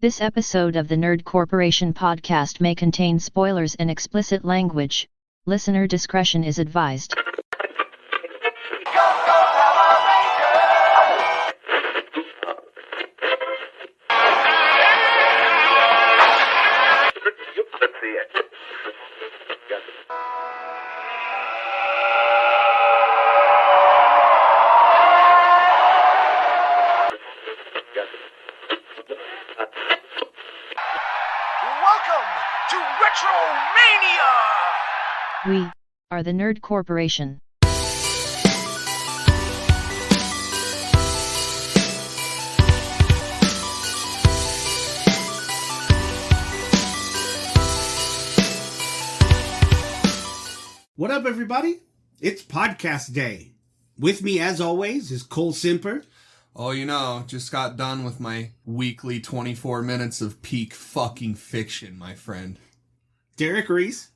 This episode of the Nerd Corporation podcast may contain spoilers and explicit language. Listener discretion is advised. We are the Nerd Corporation. What up, everybody? It's podcast day. With me, as always, is Cole Simper. Oh, just got done with my weekly 24 minutes of peak fucking fiction, my friend. Derek Reese.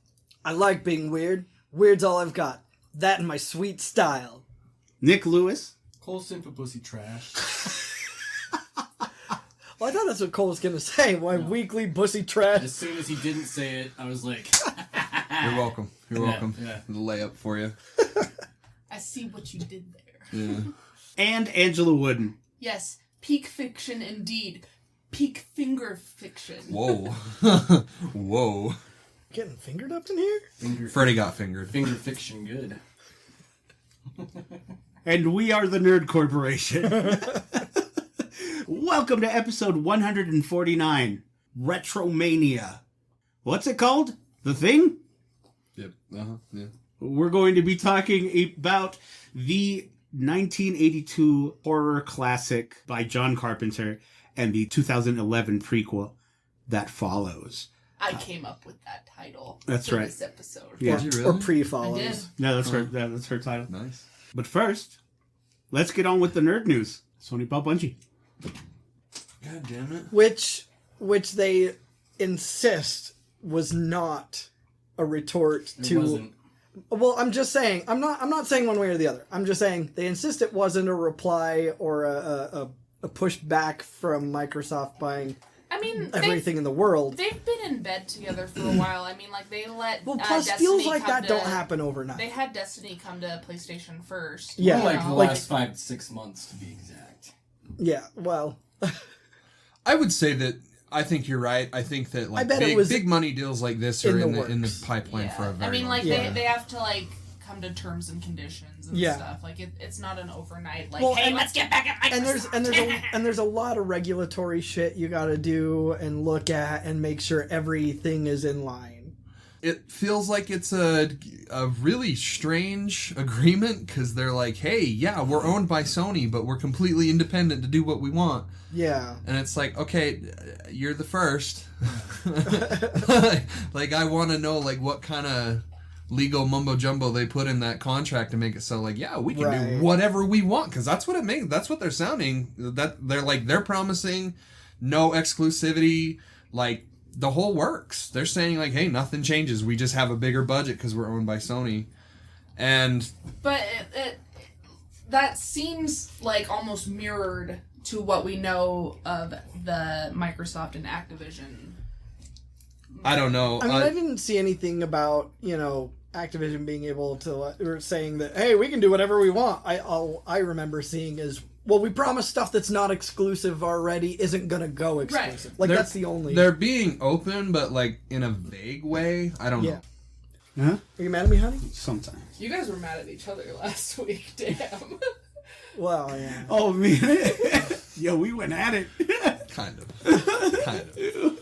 I like being weird. Weird's all I've got. That and my sweet style. Nick Lewis. Cole Simper pussy trash. Well, I thought that's what Cole was going to say. My weekly pussy trash. As soon as he didn't say it, I was like... You're welcome. You're welcome. Yeah. The layup for you. I see what you did there. Yeah. And Angela Wooden. Yes, peak fiction indeed. Peak finger fiction. Whoa. Whoa. Getting fingered up in here? Freddie got fingered. Finger fiction good. And we are the Nerd Corporation. Welcome to episode 149, Retromania. What's it called? The Thing? Yep. Uh-huh. Yeah. We're going to be talking about the 1982 horror classic by John Carpenter and the 2011 prequel that follows. I came up with that title. That's for right. This episode. Yeah. Did you really? Or I did. pre-follows. No, that's her title. Nice. But first, let's get on with the nerd news. Sony Pop Bungie. God damn it. Which they insist was not a retort It to... wasn't. Well, I'm just saying, I'm not saying one way or the other. I'm just saying they insist it wasn't a reply or a pushback from Microsoft buying I mean, everything in the world. They've been in bed together for a while. I mean, like, they let Well, plus Destiny deals like come that to, don't happen overnight. They had Destiny come to PlayStation first. Yeah. you Like know, the last 5 to 6 months, to be exact. Yeah, well... I would say that I think you're right. I think that I bet it big, was big money deals like this are in the in the works. pipeline for a very I mean, long like, time. they have to, like, come to terms and conditions and Yeah. stuff. Like, it's not an overnight, like, Well, hey, and- let's get back at Microsoft. and there's a lot of regulatory shit you got to do and look at and make sure everything is in line. It feels like it's a really strange agreement because they're like, hey, yeah, we're owned by Sony, but we're completely independent to do what we want. Yeah. And it's like, okay, you're the first. like, I want to know, like, what kind of legal mumbo jumbo they put in that contract to make it so, like, yeah, we can do whatever we want, because that's what it makes. That's what they're sounding. That they're promising no exclusivity, like the whole works. They're saying, like, hey, nothing changes. We just have a bigger budget because we're owned by Sony, and But that seems like almost mirrored to what we know of the Microsoft and Activision. I don't know. I mean, I didn't see anything about, Activision being able to, or saying that, hey, we can do whatever we want. All I remember seeing is, well, we promise stuff that's not exclusive already isn't going to go exclusive. Right. Like, that's the only... They're being open, but, like, in a vague way. I don't know. Huh? Are you mad at me, honey? Sometimes. You guys were mad at each other last week, damn. Well, yeah. Oh, man. Yo, we went at it. Kind of.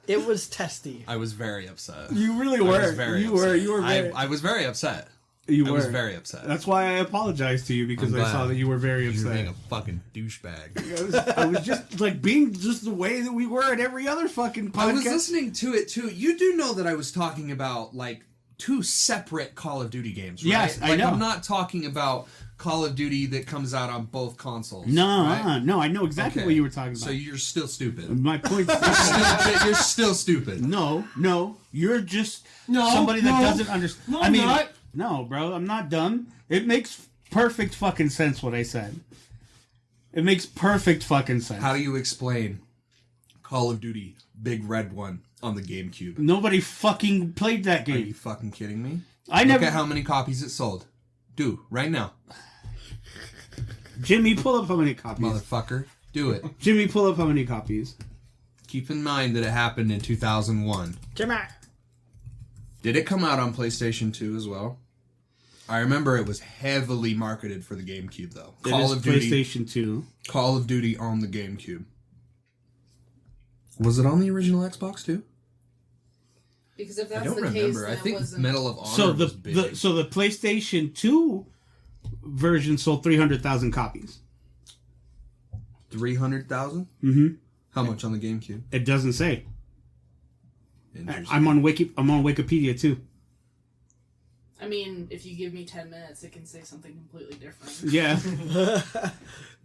It was testy. I was very upset. You really I were. was very You upset. were very... I was very upset. You I were. was very upset. That's why I apologized to you, because I'm I glad. saw that you were very You're upset. being a fucking douchebag. I was just, like, being just the way that we were at every other fucking podcast. I was listening to it, too. You do know that I was talking about, like, 2 separate Call of Duty games, right? Yes, I know. I'm not talking about Call of Duty that comes out on both consoles. No, right? no, I know exactly Okay. what you were talking about. So you're still stupid. My point You're still stupid. No, you're just No, somebody that no. doesn't understand. No, I mean, I'm not. no, bro, I'm not dumb. It makes perfect fucking sense what I said. It makes perfect fucking sense. How do you explain Call of Duty, big red one on the GameCube. Nobody fucking played that Are you game. fucking kidding me? I Look never. at how many copies it sold. Do, right now. Jimmy, pull up how many copies. Motherfucker. Do it. Jimmy, pull up how many copies. Keep in mind that it happened in 2001. Jimmy. Did it come out on PlayStation 2 as well? I remember it was heavily marketed for the GameCube, though. It Call is of Duty. PlayStation 2. Call of Duty on the GameCube. Was it on the original Xbox too? Because if I that's don't the case, remember. then I it think wasn't. Medal of Honor So was big. the PlayStation 2 version sold 300,000 copies. 300,000? Mm-hmm. How much on the GameCube? It doesn't say. Interesting. I'm on Wikipedia too. I mean, if you give me 10 minutes, it can say something completely different. Yeah.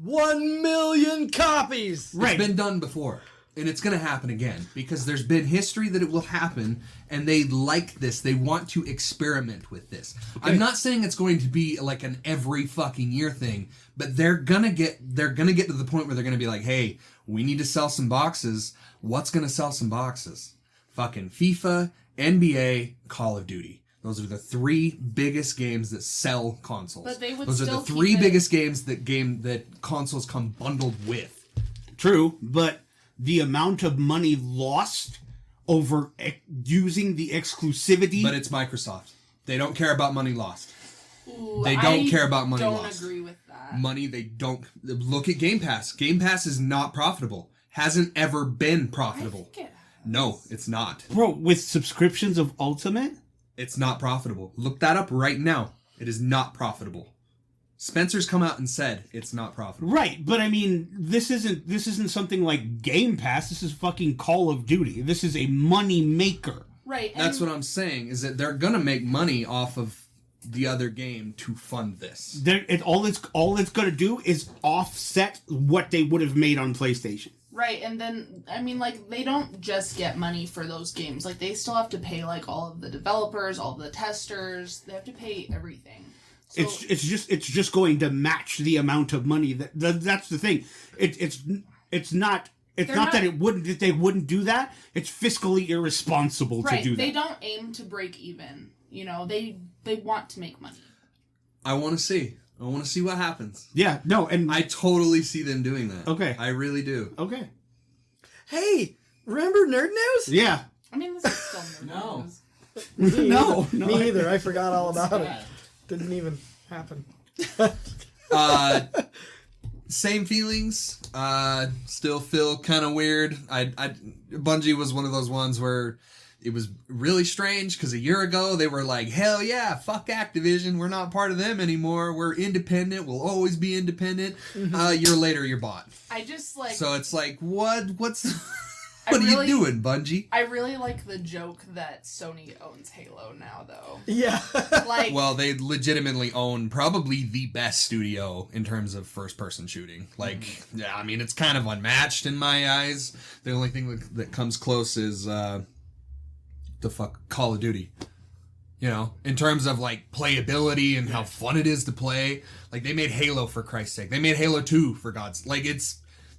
1 million copies. Right. It's been done before. And it's going to happen again. Because there's been history that it will happen. And they like this. They want to experiment with this. Okay. I'm not saying it's going to be like an every fucking year thing. But they're going to get to the point where they're going to be like, hey, we need to sell some boxes. What's going to sell some boxes? Fucking FIFA, NBA, Call of Duty. Those are the three biggest games that sell consoles. But they would Those are still the three keep it- biggest games that consoles come bundled with. True, but the amount of money lost over using the exclusivity. But it's Microsoft. They don't care about money lost. Ooh, They don't I care about money don't lost. agree with that. Money, they don't. Look at Game Pass. Game Pass is not profitable. Hasn't ever been I profitable. think it No, it's not. Bro, with subscriptions of Ultimate? It's not profitable. Look that up right now. It is not profitable. Spencer's come out and said it's not profitable. Right, but I mean, this isn't something like Game Pass. This is fucking Call of Duty. This is a money maker. Right. That's and what I'm saying, is that they're gonna make money off of the other game to fund this. All it's gonna do is offset what they would have made on PlayStation. Right, and then, I mean, like, they don't just get money for those games. Like, they still have to pay, like, all of the developers, all of the testers. They have to pay everything. So, It's just going to match the amount of money that's the thing. It's not that they wouldn't do that. It's fiscally irresponsible right, to do that. they don't aim to break even. You know, they want to make money. I want to see what happens. Yeah, no, and I totally see them doing that. Okay. I really do. okay, Hey, remember Nerd News? yeah, I mean, this is still nerd No. news. no, Me either. I forgot all about it. Bad. Didn't even happen. Same feelings. Still feel kind of weird. Bungie was one of those ones where it was really strange because a year ago they were like, hell yeah, fuck Activision. We're not part of them anymore. We're independent. We'll always be independent. A year later, you're bought. I just, like... So it's like, what's... I What are really- you doing, Bungie? I really like the joke that Sony owns Halo now, though. Yeah. Like... Well, they legitimately own probably the best studio in terms of first-person shooting. Like, yeah, I mean, it's kind of unmatched in my eyes. The only thing that comes close is Call of Duty. You know, in terms of like playability and how fun it is to play. Like, they made Halo, for Christ's sake. They made Halo 2, for God's sake. Like,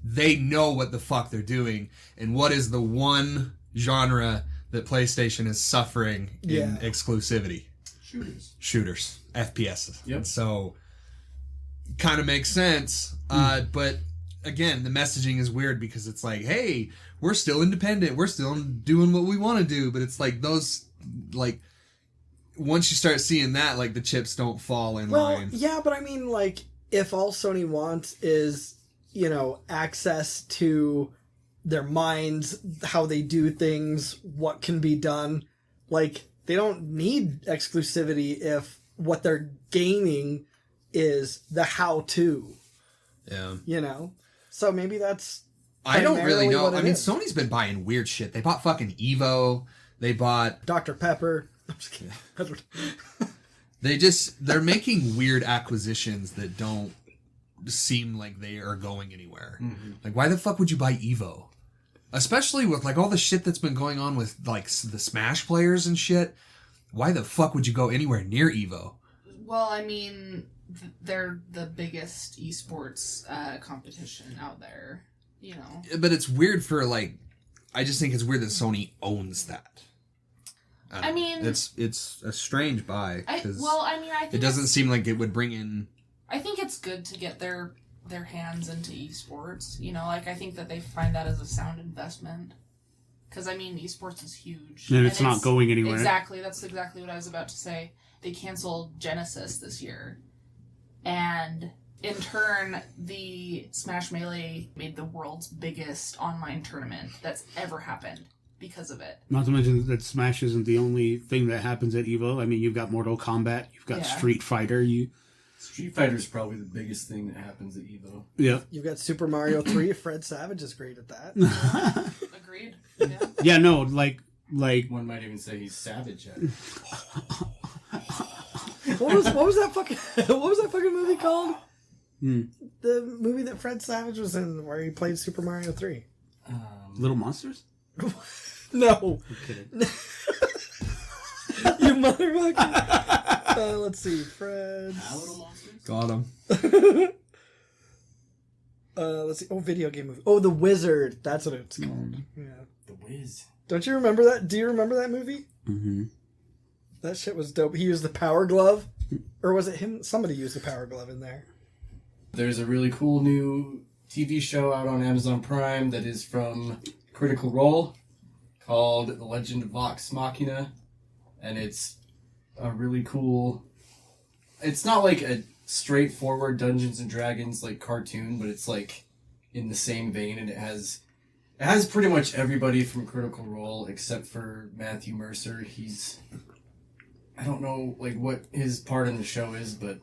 they know what the fuck they're doing. And what is the one genre that PlayStation is suffering in exclusivity? Shooters. FPS. Yep. So, kind of makes sense. But, again, the messaging is weird because it's like, hey, we're still independent. We're still doing what we want to do. But it's like those, like... Once you start seeing that, like, the chips don't fall in line. Yeah, but I mean, like, if all Sony wants is, you know, access to their minds, how they do things, what can be done, like, they don't need exclusivity if what they're gaining is the how-to, Yeah. you know? So maybe that's I don't really primarily know. what it I mean, is. Sony's been buying weird shit. They bought fucking Evo. They bought... Dr. Pepper. I'm just kidding. They're making weird acquisitions that don't seem like they are going anywhere. Mm-hmm. Like, why the fuck would you buy Evo? Especially with, like, all the shit that's been going on with, like, the Smash players and shit. Why the fuck would you go anywhere near Evo? Well, I mean, they're the biggest esports competition out there, you know. But it's weird for, like, I just think it's weird that Sony owns that. I mean, it's a strange buy. I think it doesn't seem like it would bring in. I think it's good to get their hands into esports. You know, like I think that they find that as a sound investment. Because I mean, esports is huge, and it's not going anywhere. Exactly, that's exactly what I was about to say. They canceled Genesis this year, and in turn, the Smash Melee made the world's biggest online tournament that's ever happened because of it. Not to mention that Smash isn't the only thing that happens at EVO. I mean, you've got Mortal Kombat, you've got Street Fighter. Street Fighter's probably the biggest thing that happens at EVO. Yeah. You've got Super Mario 3. Fred Savage is great at that. Agreed. Yeah. Yeah, no, like one might even say he's savage at it. What was that fucking movie called? The movie that Fred Savage was in where he played Super Mario 3. Little Monsters? No. I'm kidding. You motherfucker. Let's see. Fred. Little Monsters? Got him. Let's see. Oh, video game movie. Oh, The Wizard. That's what it's called. Yeah. The Wiz. Don't you remember that? Do you remember that movie? Mm-hmm. That shit was dope. He used the power glove. Or was it him? Somebody used the power glove in there. There's a really cool new TV show out on Amazon Prime that is from Critical Role called The Legend of Vox Machina. And it's a really cool... It's not like a straightforward Dungeons and Dragons like cartoon, but it's like in the same vein, and it has pretty much everybody from Critical Role except for Matthew Mercer. I don't know like what his part in the show is, but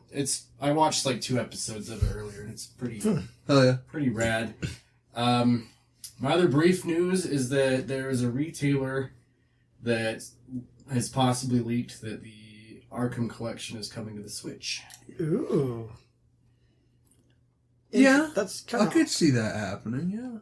I watched like 2 episodes of it earlier, and it's pretty Hell yeah. pretty rad. My other brief news is that there is a retailer that has possibly leaked that the Arkham collection is coming to the Switch. Ooh. Yeah, That's kind I could see that happening. Yeah.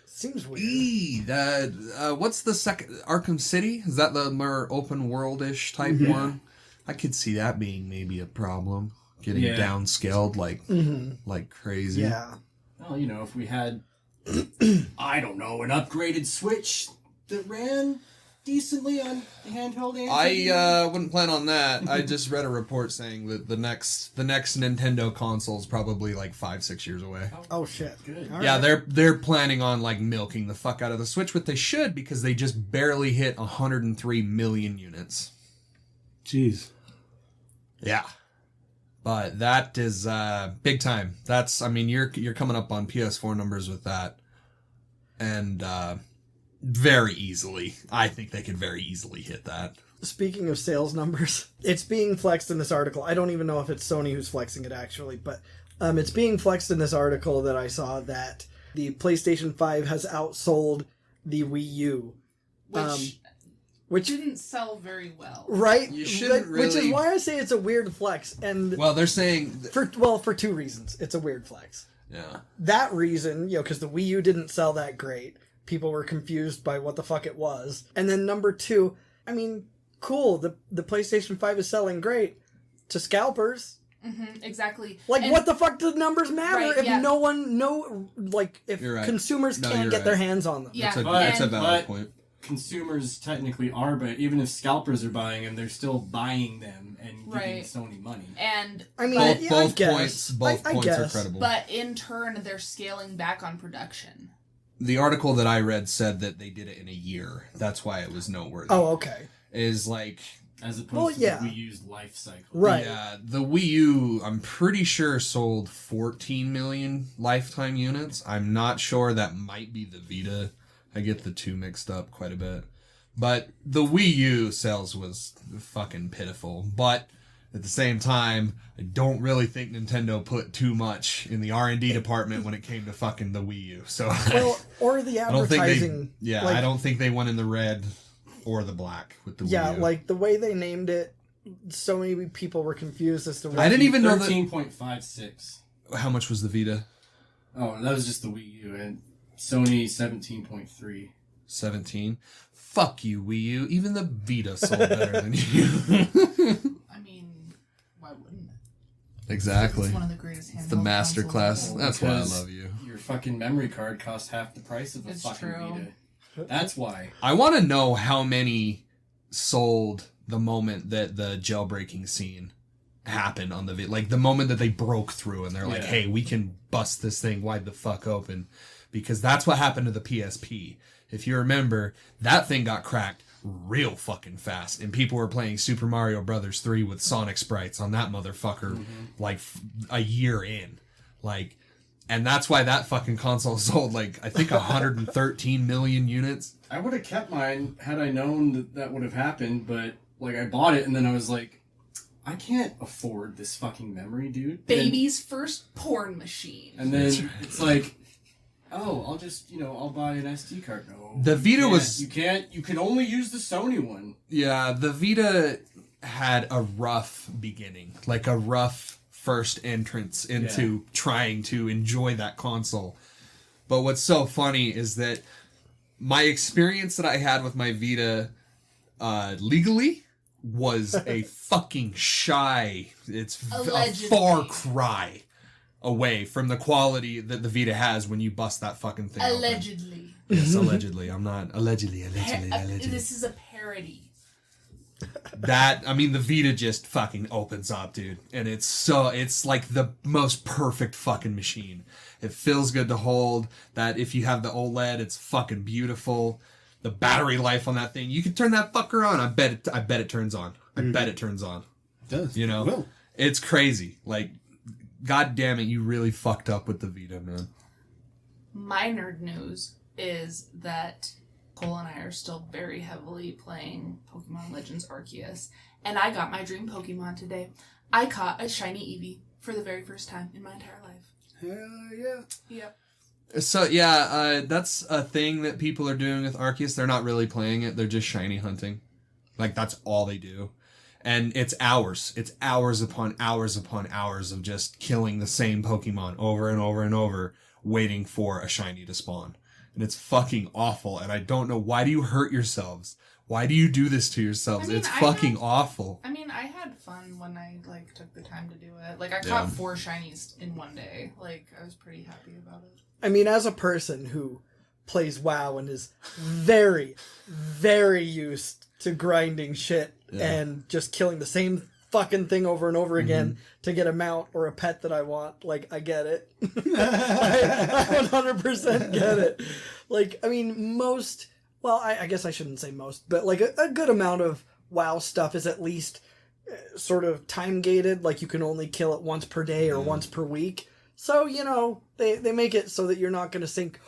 Seems weird. That what's the second Arkham City? Is that the more open world-ish type one? I could see that being maybe a problem. Getting downscaled like crazy. Yeah. Well, you know, if we had, I don't know, an upgraded Switch that ran decently on the handheld and I wouldn't plan on that. I just read a report saying that the next Nintendo console is probably like 5-6 years away. Oh shit. Good. All Yeah, right. they're planning on like milking the fuck out of the Switch, which they should because they just barely hit 103 million units. Jeez. Yeah. But that is big time. That's you're coming up on PS4 numbers with that. And very easily. I think they could very easily hit that. Speaking of sales numbers, it's being flexed in this article. I don't even know if it's Sony who's flexing it actually, but it's being flexed in this article that I saw that the PlayStation 5 has outsold the Wii U. Which didn't sell very well. Right? You shouldn't Which is really- why I say it's a weird flex. And Well, they're saying... for 2 reasons. It's a weird flex. Yeah. That reason, because the Wii U didn't sell that great. People were confused by what the fuck it was. And then number 2, cool, the PlayStation 5 is selling great to scalpers. Mm-hmm, exactly. Like, what the fuck do the numbers matter if if You're right. consumers No, can't you're get right. their hands on them? Yeah, That's a valid but point. consumers technically are, but even if scalpers are buying them, they're still buying them and giving Right. Sony money. And Both I guess. points, both I points are guess. credible. but in turn, they're scaling back on production. The article that I read said that they did it in a year. That's why it was noteworthy. Oh, okay. Is like... As opposed Well, to yeah. the Wii U's life cycle. Right. Yeah, the Wii U, I'm pretty sure sold 14 million lifetime units. I'm not sure. That might be the Vita. I get the two mixed up quite a bit. But the Wii U sales was fucking pitiful. But at the same time, I don't really think Nintendo put too much in the R&D department when it came to fucking the Wii U. So Well, or the I don't think advertising. I don't think they went in the red or the black with the Wii U. Like the way they named it, so many people were confused as to what. I didn't even know that... 13.56. How much was the Vita? Oh, that was just the Wii U, and Sony 17.3. 17. Fuck you, Wii U. Even the Vita sold better than you. I mean, why wouldn't it? Exactly. It's one of the greatest handheld The master consoles class. in the world. That's why I Because love you. Your fucking memory card costs half the price of a It's fucking true. Vita. That's why. I want to know how many sold the moment that the jailbreaking scene happened on the video. Like, the moment that they broke through and they're like, hey, we can bust this thing wide the fuck open. Because that's what happened to the PSP. If you remember, that thing got cracked real fucking fast. And people were playing Super Mario Brothers 3 with Sonic sprites on that motherfucker, like, a year in. Like, and that's why that fucking console sold, like, I think 113 million units. I would have kept mine had I known that that would have happened, but, like, I bought it and then I was like, I can't afford this fucking memory, dude. Baby's first porn machine. And then it's like, oh, I'll just, I'll buy an SD card. No. The Vita was... You can only use the Sony one. Yeah, the Vita had a rough beginning. Like, a rough first entrance into trying to enjoy that console. But what's so funny is that my experience that I had with my Vita legally was a fucking shy... It's a far cry away from the quality that the Vita has when you bust that fucking thing Allegedly. open. Yes, allegedly. I'm not... Allegedly. This is a parody. The Vita just fucking opens up, dude. And it's like the most perfect fucking machine. It feels good to hold. That if you have the OLED, it's fucking beautiful. The battery life on that thing, you can turn that fucker on. I bet it turns on. I bet it turns on. It does. You know? It will. It's crazy. Like, god damn it, you really fucked up with the Vita, man. My nerd news is that Cole and I are still very heavily playing Pokemon Legends Arceus, and I got my dream Pokemon today. I caught a shiny Eevee for the very first time in my entire life. Hell yeah. Yep. So, yeah, that's a thing that people are doing with Arceus. They're not really playing it. They're just shiny hunting. Like, that's all they do. And it's hours. It's hours upon hours upon hours of just killing the same Pokemon over and over and over, waiting for a shiny to spawn. And it's fucking awful. And I don't know, why do you hurt yourselves? Why do you do this to yourselves? It's fucking awful. I mean, I had fun when I, took the time to do it. Like, I caught 4 shinies in one day. Like, I was pretty happy about it. I mean, as a person who plays WoW and is very, very used to grinding shit and just killing the same fucking thing over and over again to get a mount or a pet that I want, I get it. I 100% get it. I guess I shouldn't say most, but a good amount of WoW stuff is at least sort of time gated. Like, you can only kill it once per day or once per week. So, they make it so that you're not going to sink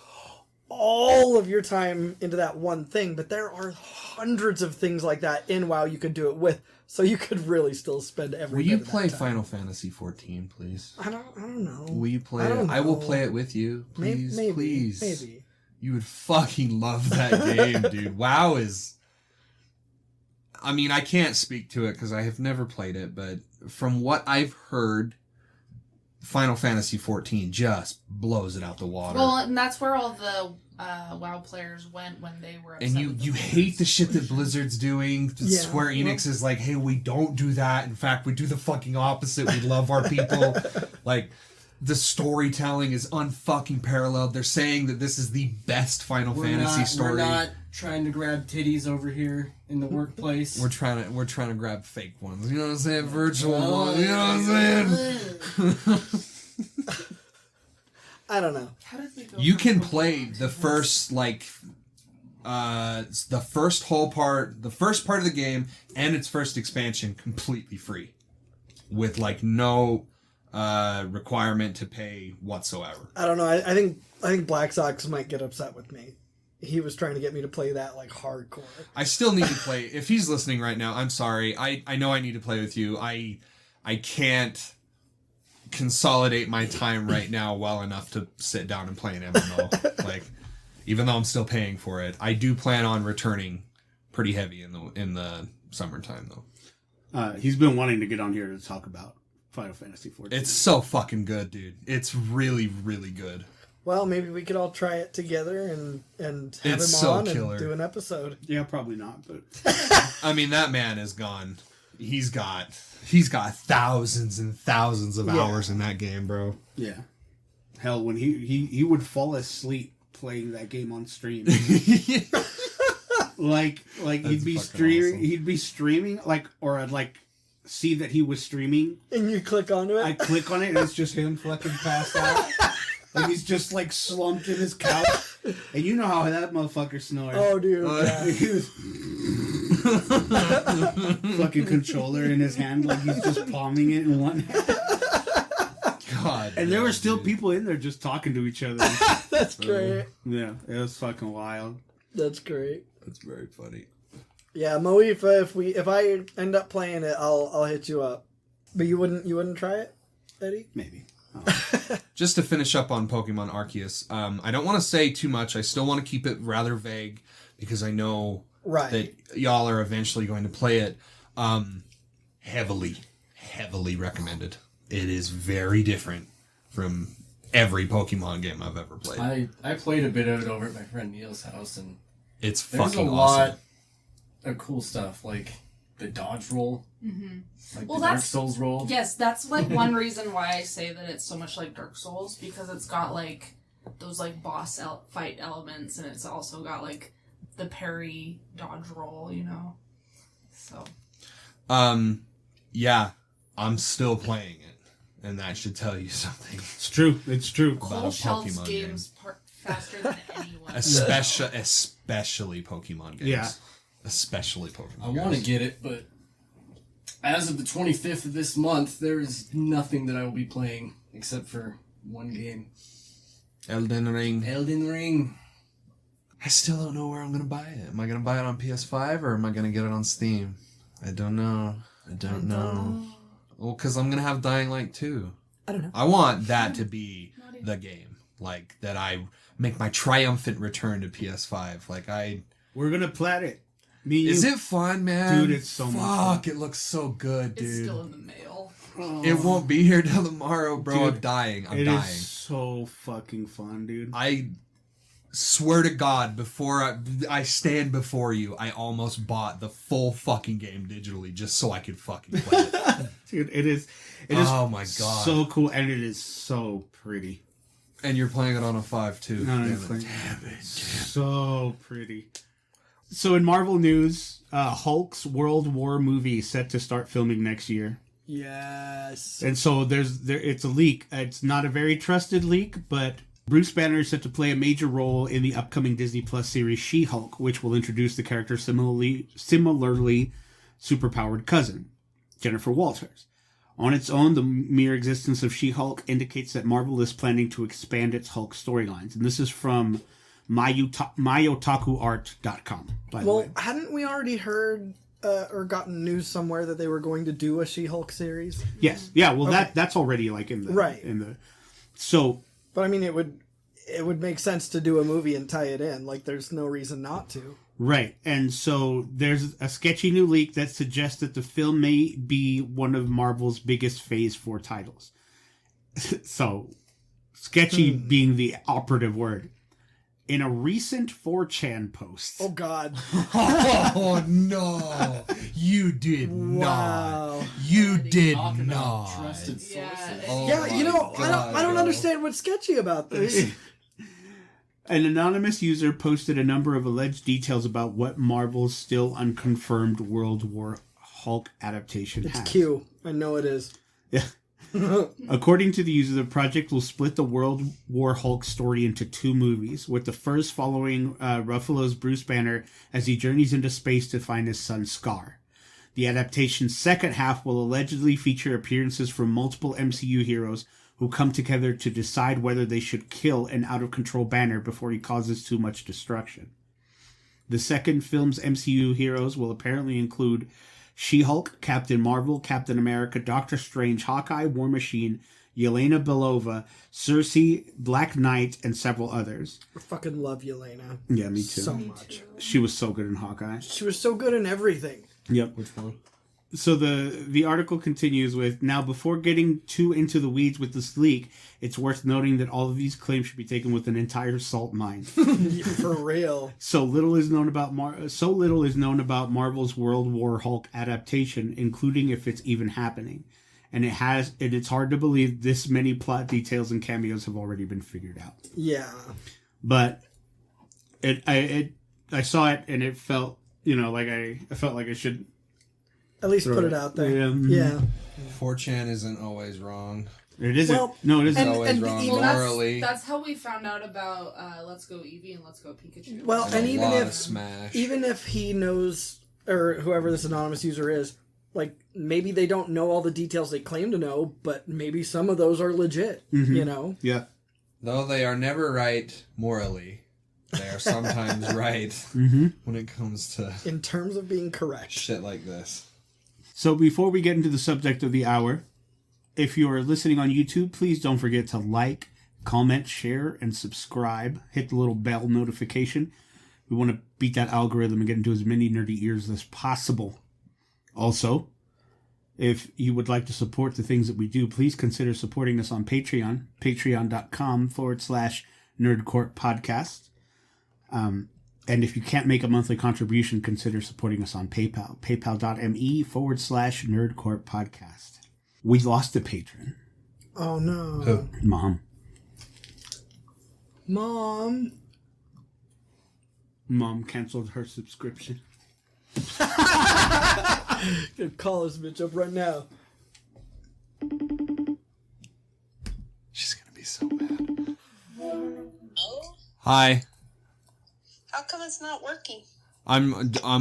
all of your time into that one thing, but there are hundreds of things like that in WoW you could do it with, so you could really still spend every Will you bit of play that time. Final Fantasy 14, please? I don't know. Will you play it? I will play it with you. Please, please. Maybe. You would fucking love that game, dude. WoW is... I mean, I can't speak to it because I have never played it, but from what I've heard, Final Fantasy 14 just blows it out the water. Well, and that's where all the WoW players went when they were upset. And you hate the shit that Blizzard's doing. Yeah, Square Enix is like, hey, we don't do that. In fact, we do the fucking opposite. We love our people. Like, the storytelling is unfucking paralleled. They're saying that this is the best Final Fantasy story. We're not trying to grab titties over here in the workplace. We're trying to grab fake ones. You know what I'm saying? Virtual ones. You know what I'm saying? I don't know. How did we go You from can Pokemon play to the this? first the first part of the game and its first expansion completely free, with no requirement to pay whatsoever. I don't know. I think Black Sox might get upset with me. He was trying to get me to play that hardcore. I still need to play. If he's listening right now, I'm sorry. I know I need to play with you. I can't consolidate my time right now well enough to sit down and play an MMO. Even though I'm still paying for it, I do plan on returning pretty heavy in the summertime though. He's been wanting to get on here to talk about Final Fantasy 14. It's so fucking good, dude. It's really, really good. Well, maybe we could all try it together and have It's him so on killer. and do an episode. Yeah, probably not, but I mean, that man is gone. He's got thousands and thousands of hours in that game, bro. yeah. Hell, when he would fall asleep playing that game on stream. Yeah. like That's he'd be fucking awesome. he'd be streaming, like, or I'd like see that he was streaming. And you click onto it? I click on it and it's just him fucking passed out. Like he's just like slumped in his couch. And you know how that motherfucker snores. Oh, dude. Yeah. He was fucking controller in his hand, like he's just palming it in one hand. God. And there were still dude. people in there just talking to each other. That's great. Yeah, it was fucking wild. That's great. That's very funny. Yeah, Moe, if I end up playing it, I'll hit you up. But you wouldn't try it, Eddie? Maybe. Just to finish up on Pokemon Arceus, I don't want to say too much. I still want to keep it rather vague because I know Right. that y'all are eventually going to play it. Heavily recommended. It is very different from every Pokemon game I've ever played. I played a bit of it over at my friend Neil's house, and It's there's fucking a lot awesome. of cool stuff, like the dodge roll, like Well, the Dark that's- Souls roll. Yes, that's like one reason why I say that it's so much like Dark Souls, because it's got like those like boss fight elements, and it's also got like the parry dodge roll, you know. So Yeah, I'm still playing it, and that should tell you something. It's true. It's true. Cole a shelves Pokemon games faster than anyone. Especially Pokemon games. Yeah. Especially Pokemon I want to games. get it, but as of the 25th of this month, there is nothing that I will be playing except for one game. Elden Ring. Elden Ring. I still don't know where I'm going to buy it. Am I going to buy it on PS5 or am I going to get it on Steam? I don't know. I don't know. Well, because I'm going to have Dying Light 2. I don't know. I want that to be the game. Like, that I make my triumphant return to PS5. Like, We're gonna plat it. Me, you. Is it fun, man? Dude, it's so much fun. Fuck, it looks so good, It's dude. still in the mail. It won't be here till tomorrow, bro. Dude, I'm dying. I'm It dying. is so fucking fun, dude. I swear to God, before I stand before you, I almost bought the full fucking game digitally just so I could fucking play it. Dude, it is Oh my God. so cool, and it is so pretty. And you're playing it on a 5 too. No, Damn it's it. like- So pretty. So in Marvel news, Hulk's World War movie set to start filming next year. Yes. And so it's a leak. It's not a very trusted leak, but Bruce Banner is set to play a major role in the upcoming Disney Plus series She-Hulk, which will introduce the character's similarly superpowered cousin, Jennifer Walters. On its own, the mere existence of She-Hulk indicates that Marvel is planning to expand its Hulk storylines. And this is from myotakuart.com, by the way. Well, hadn't we already heard or gotten news somewhere that they were going to do a She-Hulk series? Yes. Yeah, well, that's already like in the... Right. So... But I mean, it would make sense to do a movie and tie it in. Like, there's no reason not to. Right, and so there's a sketchy new leak that suggests that the film may be one of Marvel's biggest Phase 4 titles. So, sketchy being the operative word. In a recent 4chan post... Oh, God. Oh no! You did Wow. not. You did Talk about not. trusted sources. Yeah. Oh Yeah, my you know, God, I don't bro. understand what's sketchy about this. An anonymous user posted a number of alleged details about what Marvel's still unconfirmed World War Hulk adaptation It's has. Q. I know it is. Yeah. According to the user, the project will split the World War Hulk story into 2 movies, with the first following Ruffalo's Bruce Banner as he journeys into space to find his son Scar. The adaptation's second half will allegedly feature appearances from multiple MCU heroes who come together to decide whether they should kill an out-of-control Banner before he causes too much destruction. The second film's MCU heroes will apparently include She-Hulk, Captain Marvel, Captain America, Doctor Strange, Hawkeye, War Machine, Yelena Belova, Cersei, Black Knight, and several others. I fucking love Yelena. Yeah, me too. So much. She was so good in Hawkeye. She was so good in everything. Yep. Which one? So the article continues with, now before getting too into the weeds with this leak, it's worth noting that all of these claims should be taken with an entire salt mine. For real. So little is known about Marvel's World War Hulk adaptation, including if it's even happening. And it's hard to believe this many plot details and cameos have already been figured out. Yeah. but I saw it and it felt, like I felt like I should At least put it out there. Yeah. 4chan isn't always wrong. It isn't. Well, No, it isn't. It's always wrong Well, morally. that's how we found out about Let's Go Eevee and Let's Go Pikachu. Well, and a even lot if of Smash. even if he knows, or whoever this anonymous user is, like, maybe they don't know all the details they claim to know, but maybe some of those are legit, Yeah. Though they are never right morally, they are sometimes right when it comes to in terms of being correct. shit like this. So before we get into the subject of the hour, if you are listening on YouTube, please don't forget to like, comment, share, and subscribe. Hit the little bell notification. We want to beat that algorithm and get into as many nerdy ears as possible. Also, if you would like to support the things that we do, please consider supporting us on Patreon, patreon.com/nerdcourtpodcast. And if you can't make a monthly contribution, consider supporting us on PayPal, paypal.me/nerdcourtpodcast. We lost a patron. Oh no. Who? Mom. Mom canceled her subscription. Gonna call this bitch up right now. She's gonna be so mad. Oh, Hi. how come it's not working? I'm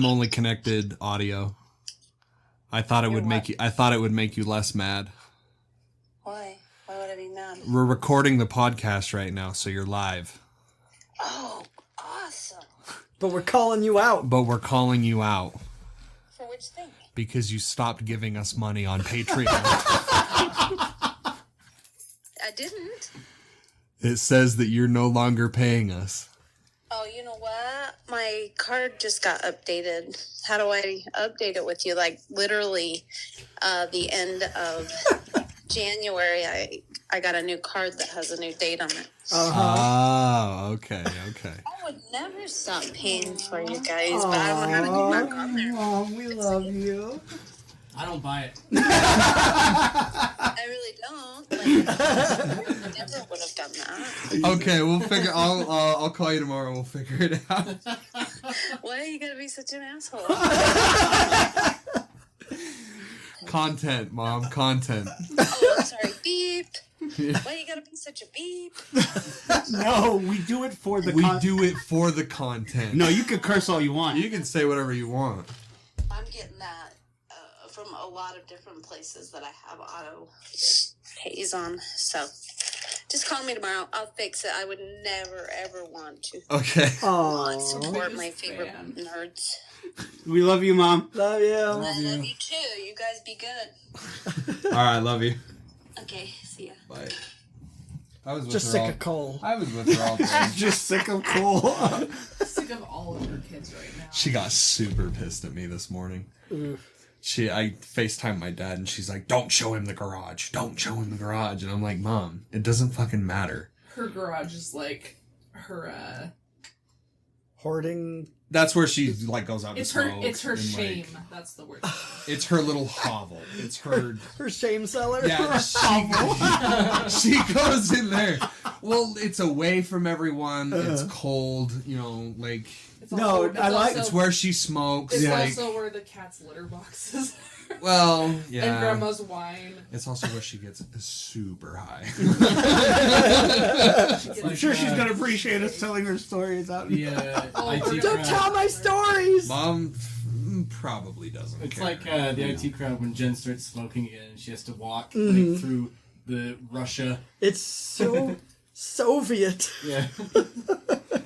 only connected audio. I thought it would make you less mad. Why? Why would I be mad? We're recording the podcast right now, so you're live. Oh, awesome. But we're calling you out. But we're calling you out For which thing? because you stopped giving us money on Patreon. I didn't. It says that you're no longer paying us. Oh, you know what? My card just got updated. How do I update it with you? Like, literally, the end of January, I got a new card that has a new date on it. Oh, okay. I would never stop paying for you guys, but I don't know how to get back on there. Mom, we love you. I don't buy it. I really don't. Like, I never would have done that. Okay, we'll figure. I'll call you tomorrow. We'll figure it out. Why you gotta be such an asshole? Content, Mom. Content. Oh, I'm sorry. Beep. Why you gotta be such a beep? No, we do it for the We do it for the content. No, you can curse all you want. You can say whatever you want. I'm getting that from a lot of different places that I have auto pays on. So just call me tomorrow. I'll fix it. I would never ever want to Okay. not Aww. support my Biggest favorite fan. nerds. We love you, Mom. Love you. I love you too. You guys be good. All right. Love you. Okay. See ya. Bye. I was with Just her sick all. of Cole. I was with her all day. Just sick of Cole. Sick of all of your kids right now. She got super pissed at me this morning. Oof. I FaceTimed my dad and she's like, "Don't show him the garage. Don't show him the garage." And I'm like, "Mom, it doesn't fucking matter." Her garage is like her. Hoarding. That's where she like goes out. It's to her. smoke It's her and, like, shame. That's the word. It's her little hovel. It's her. Her shame cellar. Yeah, she goes in there. Well, it's away from everyone. It's cold. Like It's No, also, I like- it's where she smokes. It's Like, also where the cat's litter boxes are. well, yeah. And grandma's wine. It's also where she gets super high. I'm sure she's gonna appreciate us telling her stories out. The Oh, IT Don't crowd. tell my stories. Mom probably doesn't. It's care. like the IT crowd when Jen starts smoking again and she has to walk Mhm. like, through the Russia. It's so Soviet. Yeah.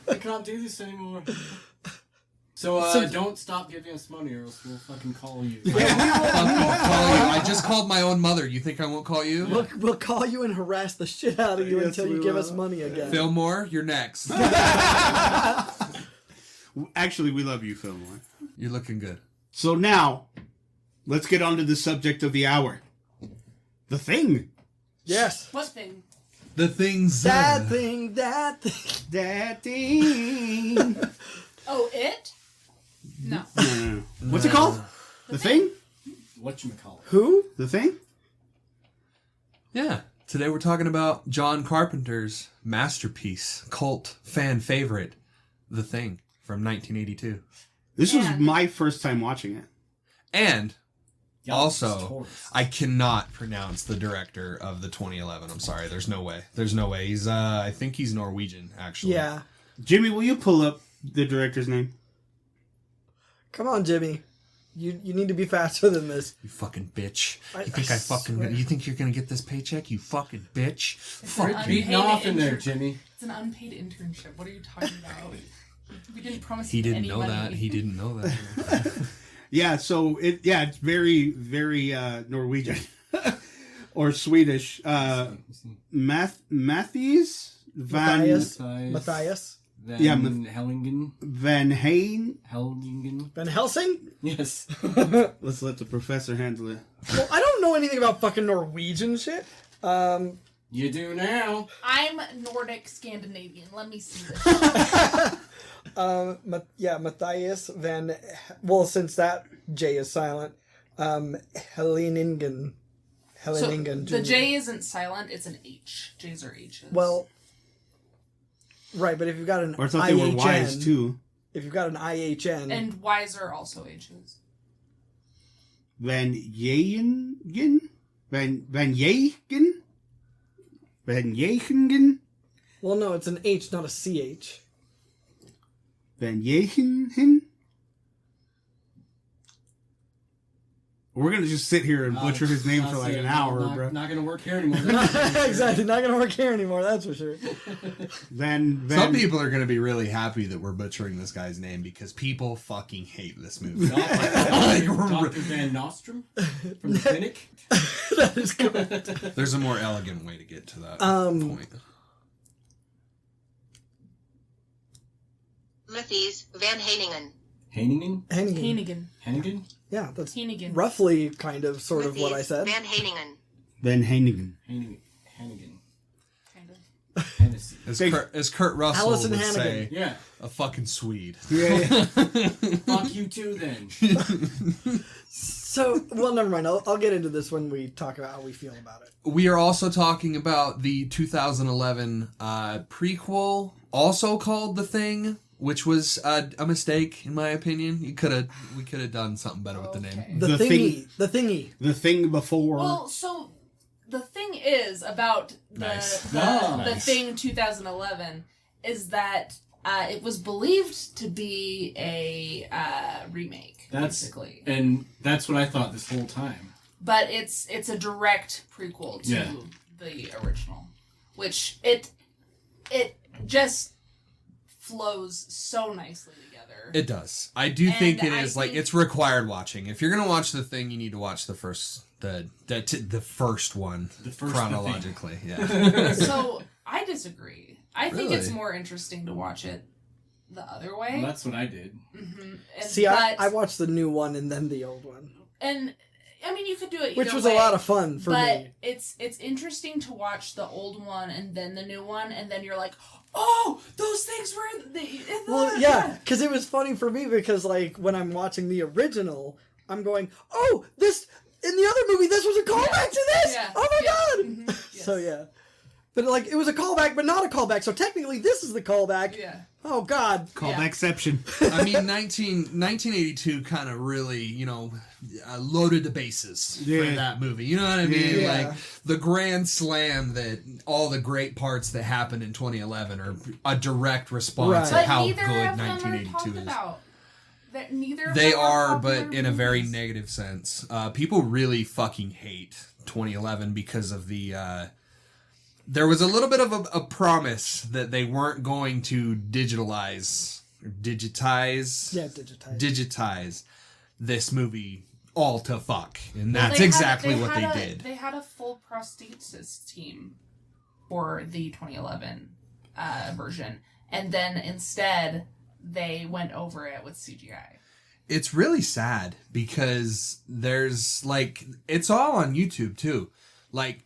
I can't do this anymore. So, don't stop giving us money or else we'll fucking call you. I'll call you. I just called my own mother. You think I won't call you? We'll call you and harass the shit out of you Yes, until you we give will. us money again. Fillmore, you're next. Actually, we love you, Fillmore. You're looking good. So now, let's get on to the subject of the hour. The Thing. Yes. What thing? The things That thing. That Thing. Oh, it? No. No. What's it called? The Thing? Whatchamacallit. Who? The Thing? Yeah. Today we're talking about John Carpenter's masterpiece, cult fan favorite, The Thing from 1982. This was my first time watching it. And Y'all also, tourists. I cannot pronounce the director of the 2011. I'm sorry. There's no way. There's no way. He's I think he's Norwegian, actually. Yeah. Jimmy, will you pull up the director's name? Come on, Jimmy. You need to be faster than this. You fucking bitch. I You think you're gonna get this paycheck? You fucking bitch. Quit an beating unpaid off in there, intern- Jimmy. It's an unpaid internship. What are you talking about? We didn't promise He you didn't any know money. that. He didn't know that. Yeah, so it's very, very Norwegian or Swedish. Matthias? Matthias Van Yeah, Hellingen. Van Hain. Hellingen. Van Helsing? Yes. Let's let the professor handle it. Well, I don't know anything about fucking Norwegian shit. You do now. I'm Nordic Scandinavian. Let me see this. Matthias Van... Well, since that J is silent, Helleningen. So Helleningen. the J isn't silent, it's an H. J's are H's. Well, right, but if you've got an Or I thought they were Y's IHN, too. if you've got an IHN, and Y's are also H's. Van Jegen? Van Jegen? Van Jegen? well, no, it's an H, not a CH. Van Jegen? We're gonna just sit here and butcher his name for like an hour, bro. Not gonna work here anymore. Exactly, not gonna work here anymore, that's for sure. Van Some people are going to be really happy that we're butchering this guy's name because people fucking hate this movie. Dr. Van Nostrum from the clinic. That is correct. There's a more elegant way to get to that point. Matthias Van Heiningen. Heiningen? Hennigan. Hennigan. Yeah, that's Hennigan. roughly kind of sort of what I said. Van Heiningen. Van Hainigan. Hannigan. Kind of. Hennessy. As Kurt Russell Allison would Hannigan. say, Yeah. a fucking Swede. Yeah. Fuck you too then. So, well, never mind. I'll get into this when we talk about how we feel about it. We are also talking about the 2011 prequel, also called The Thing, which was a mistake in my opinion. We could have done something better with the name. The The thingy. The thing before. Well, so the thing is about Nice. the Thing 2011 is that it was believed to be a remake, basically. And that's what I thought this whole time. But it's a direct prequel to Yeah. the original, which it just flows so nicely together. It does. I do And think it I is like think- it's required watching. If you're gonna watch The Thing, you need to watch the first one The first chronologically. Yeah. So I disagree. I think it's Really? more interesting to watch it the other way. Well, that's what I did. Mm-hmm. See, I watched the new one and then the old one, and I mean you could do it either which was way, a lot of fun for but me. it's interesting to watch the old one and then the new one, and then you're like, oh, those things were in the Well, yeah, because it was funny for me because, like, when I'm watching the original, I'm going, oh, this, in the other movie, this was a callback to this! Yeah. Oh my Yeah. god! Mhm. Yes. So, yeah. But, like, it was a callback, but not a callback, so technically this is the callback. Yeah. Oh, God. Callbackception. I mean, 1982 kind of really, loaded the bases for Yeah. that movie. You know what I mean? Yeah. Like, the grand slam that all the great parts that happened in 2011 are a direct response Right. to But how neither good of them are 1982 talked is. about. That neither of They them are, popular but in a very movies. negative sense. People really fucking hate 2011 because of the... there was a little bit of a promise that they weren't going to digitize Yeah, digitize this movie all to fuck. And Well, that's they exactly had- what they had did. They had a full prosthesis team for the 2011 version, and then instead they went over it with CGI. It's really sad because there's like, it's all on YouTube too. Like,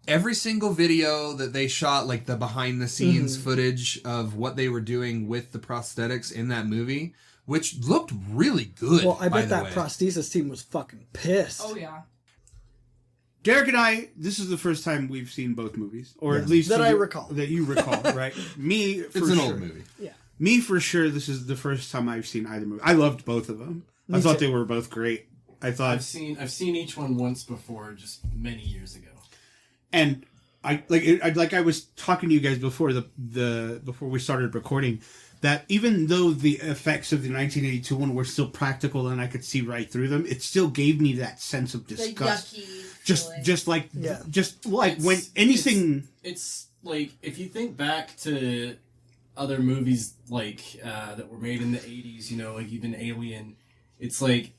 every single video that they shot, like the behind the scenes footage of what they were doing with the prosthetics in that movie, which looked really good. Well, I by bet the that way. prosthesis team was fucking pissed. Oh yeah. Derek and I, this is the first time we've seen both movies, or Yes. at least That I recall. That you recall, right? Me, for It's an sure. old movie. Yeah. Me, for sure, this is the first time I've seen either movie. I loved both of them. I thought they were both great. I thought, I've seen each one once before, just many years ago. and I was talking to you guys before before we started recording, that even though the effects of the 1982 one were still practical and I could see right through them, it still gave me that sense of The disgust. yucky feeling. Just like It's- when anything. It's like, if you think back to other movies like that were made in the 80s, you know, like even Alien, it's like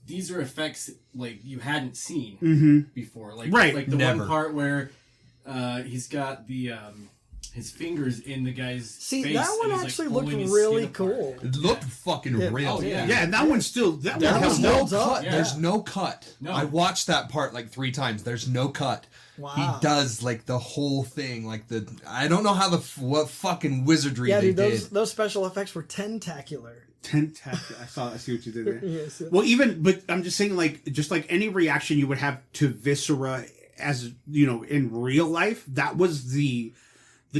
these are effects like you hadn't seen before. Like, Right. like the Never. one part where he's got the his fingers in the guy's See, face. that one and he's, like, actually looked pulling his really skin apart. cool. It looked fucking Yeah. real. Oh, yeah. Yeah, and that one's still that That one There's held no holds up. cut. Yeah. There's no cut. No. I watched that part like 3 times. There's no cut. Wow. He does like the whole thing, like I don't know how what fucking wizardry Yeah, they dude, did. those special effects were tentacular. tentacular. I see what you did there. Yes. Well, but I'm just saying, like, just like any reaction you would have to viscera, as you know, in real life, that was the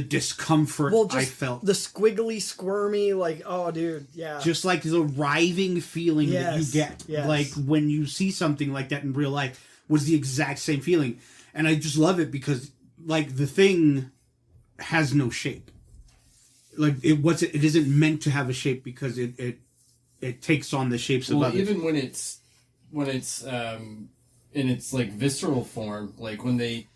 discomfort Well, just I felt. the squiggly, squirmy, like, oh, dude, yeah. Just like the writhing feeling that you Yes, get, yes. like when you see something like that in real life, was the exact same feeling, and I just love it because, like, the thing has no shape. Like it isn't meant to have a shape because it takes on the shapes of Well, others. even when it's in its like visceral form, like when they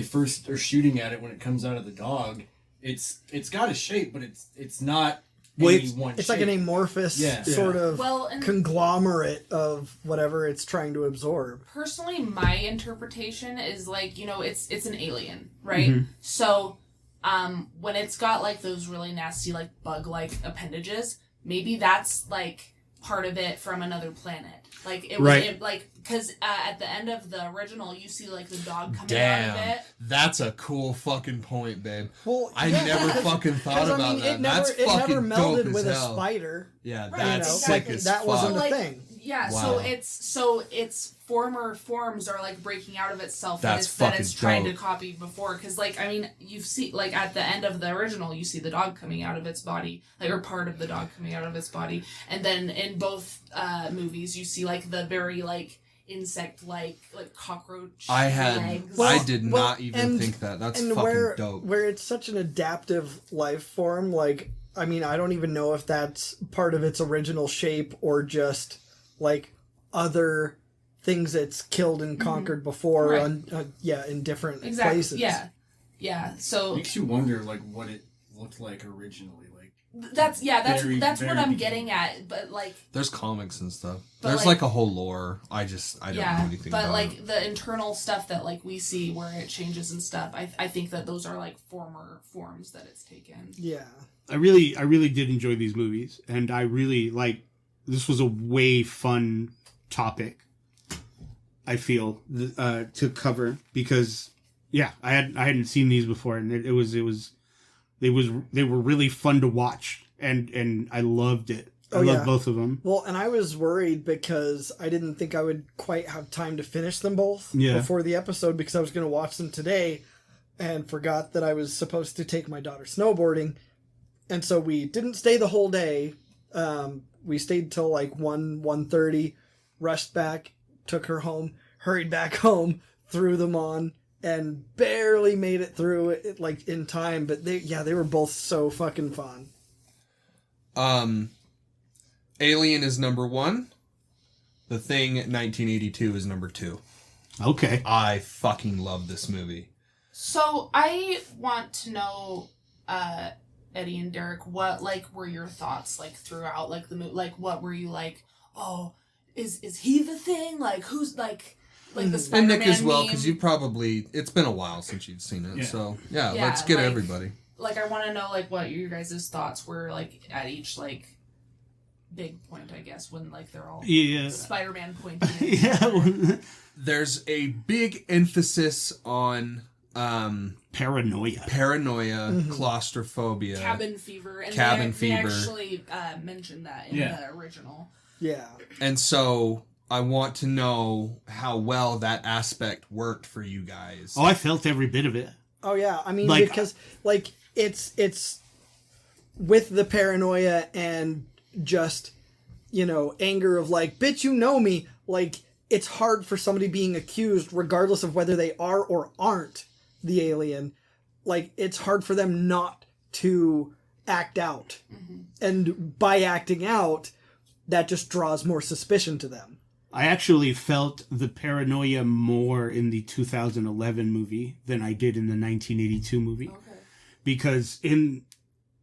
first are shooting at it, when it comes out of the dog, it's got a shape, but it's not Well, any one it's shape. like an amorphous Yeah. sort of Well, and conglomerate of whatever it's trying to absorb. personally, my interpretation is like, you know, it's an alien, right? So, when it's got like those really nasty like bug-like appendages, maybe that's like part of it from another planet. Like it was Right. because at the end of the original, you see like the dog coming out of Damn, it. that's a cool fucking point, babe. Well, I yeah, never because- fucking thought because, about I mean, that. It never, That's it fucking never melded dope with as a hell. spider. Yeah, Right, that's exactly. sick as That fuck. wasn't like, a thing. Yeah, Wow. so its former forms are like breaking out of itself That's that it's fucking trying to dope. copy before. Because like I mean, you see like at the end of the original, you see the dog coming out of its body, like or part of the dog coming out of its body, and then in both movies, you see like the very like insect like cockroach legs. I did Well, not even and- think that. That's and fucking dope. where it's such an adaptive life form, like, I mean, I don't even know if that's part of its original shape or just like other things it's killed and conquered before Right. in different Exactly. places. Yeah. So Makes you wonder like what it looked like originally. Like that's Very, what very I'm beginning. getting at. But like There's comics and stuff. But, There's like- like a whole lore. I don't know anything but about like it. the internal stuff that like we see where it changes and stuff, I think that those are like former forms that it's taken. Yeah. I really did enjoy these movies, and I really like. This was a way fun topic. I feel to cover because, yeah, I hadn't seen these before, and they were really fun to watch, and I loved it. I loved both of them. Well, and I was worried because I didn't think I would quite have time to finish them both Yeah. before the episode because I was going to watch them today and forgot that I was supposed to take my daughter snowboarding. And so we didn't stay the whole day. We stayed till like 1:30, rushed back, took her home, hurried back home, threw them on, and barely made it through it like in time. But they were both so fucking fun. Alien is number 1. The Thing 1982 is number 2. Okay. I fucking love this movie. So I want to know, Eddie and Derek, what like were your thoughts like throughout like the movie? Like what were you like? Oh, is he the Thing? Like who's like the Spider-Man And Nick as well, meme? because it's been a while since you've seen it. Yeah. So yeah, Yeah, let's get like- everybody. Like I want to know like what your guys' thoughts were like at each like big point, I guess, when like they're all Yeah. Spider-Man pointing. at each Yeah. other. There's a big emphasis on Paranoia. paranoia, claustrophobia. Cabin fever, and Cabin they fever. actually mentioned that in Yeah. the original. Yeah. And so I want to know how well that aspect worked for you guys. Oh, I felt every bit of it. Oh yeah, I mean, Like- because like it's with the paranoia and just, you know, anger of like, bitch, you know me. Like, it's hard for somebody being accused, regardless of whether they are or aren't the alien. Like, it's hard for them not to act out. And by acting out, that just draws more suspicion to them. I actually felt the paranoia more in the 2011 movie than I did in the 1982 movie. Okay. Because in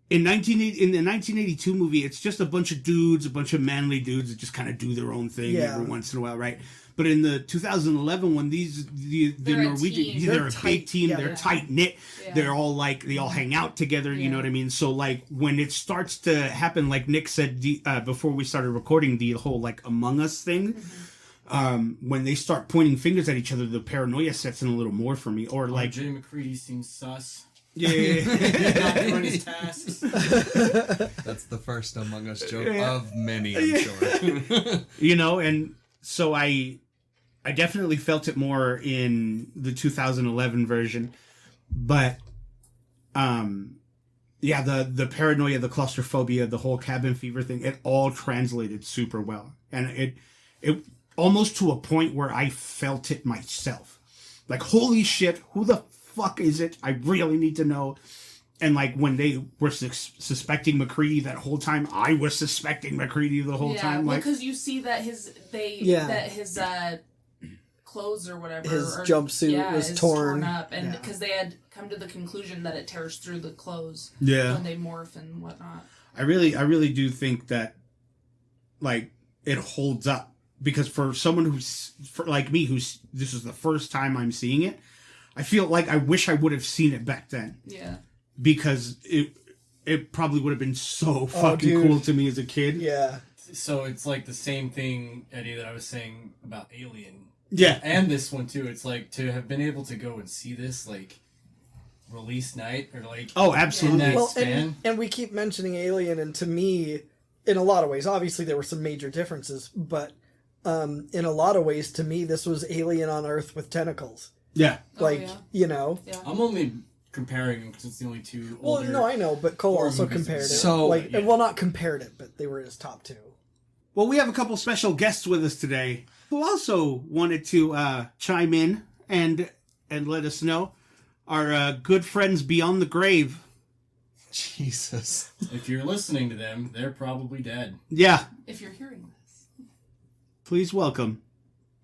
the 1982 movie, it's just a bunch of dudes, a bunch of manly dudes that just kind of do their own thing every once in a while, right? But in the 2011 one, the They're a Norwegian, team. they're They're a tight. big team. Yeah, they're they're tight knit. Yeah. They're all like, they all hang out together. You know what I mean? So like when it starts to happen, like Nick said before we started recording, the whole like Among Us thing. When they start pointing fingers at each other, the paranoia sets in a little more for me. Or like, Jay McCready seems sus. yeah. Not doing his tasks. That's the first Among Us joke of many, I'm sure. You know, and so I definitely felt it more in the 2011 version, but yeah, the paranoia, the claustrophobia, the whole cabin fever thing, it all translated super well, and it almost to a point where I felt it myself, like, holy shit, who the fuck is it? I really need to know. And like when they were suspecting McCready that whole time, I was suspecting McCready the whole time. Well, Like, because you see that his clothes or whatever, His jumpsuit was is torn. up, and because they had come to the conclusion that it tears through the clothes yeah, when they morph and whatnot. I really do think that, like, it holds up, because for someone like me, this is the first time I'm seeing it, I feel like I wish I would have seen it back then, Yeah. because it probably would have been so fucking dude. cool to me as a kid. Yeah. So it's like the same thing, Eddie, that I was saying about Alien. Yeah. And this one too. It's like to have been able to go and see this like release night or like Oh, in absolutely. that Well, span. and we keep mentioning Alien, and to me, in a lot of ways, obviously there were some major differences, but in a lot of ways, to me, this was Alien on Earth with tentacles. Yeah. Like, yeah. you know. Yeah. I'm only comparing them because it's the only two Well, older. no, I know, but Cole horror also movies. compared it. So- like, Yeah. well, not compared it, but they were his top two. Well, we have a couple special guests with us today who also wanted to chime in and let us know. Our good friends Beyond the Grave. Jesus. If you're listening to them, they're probably dead. Yeah. If you're hearing this. Please welcome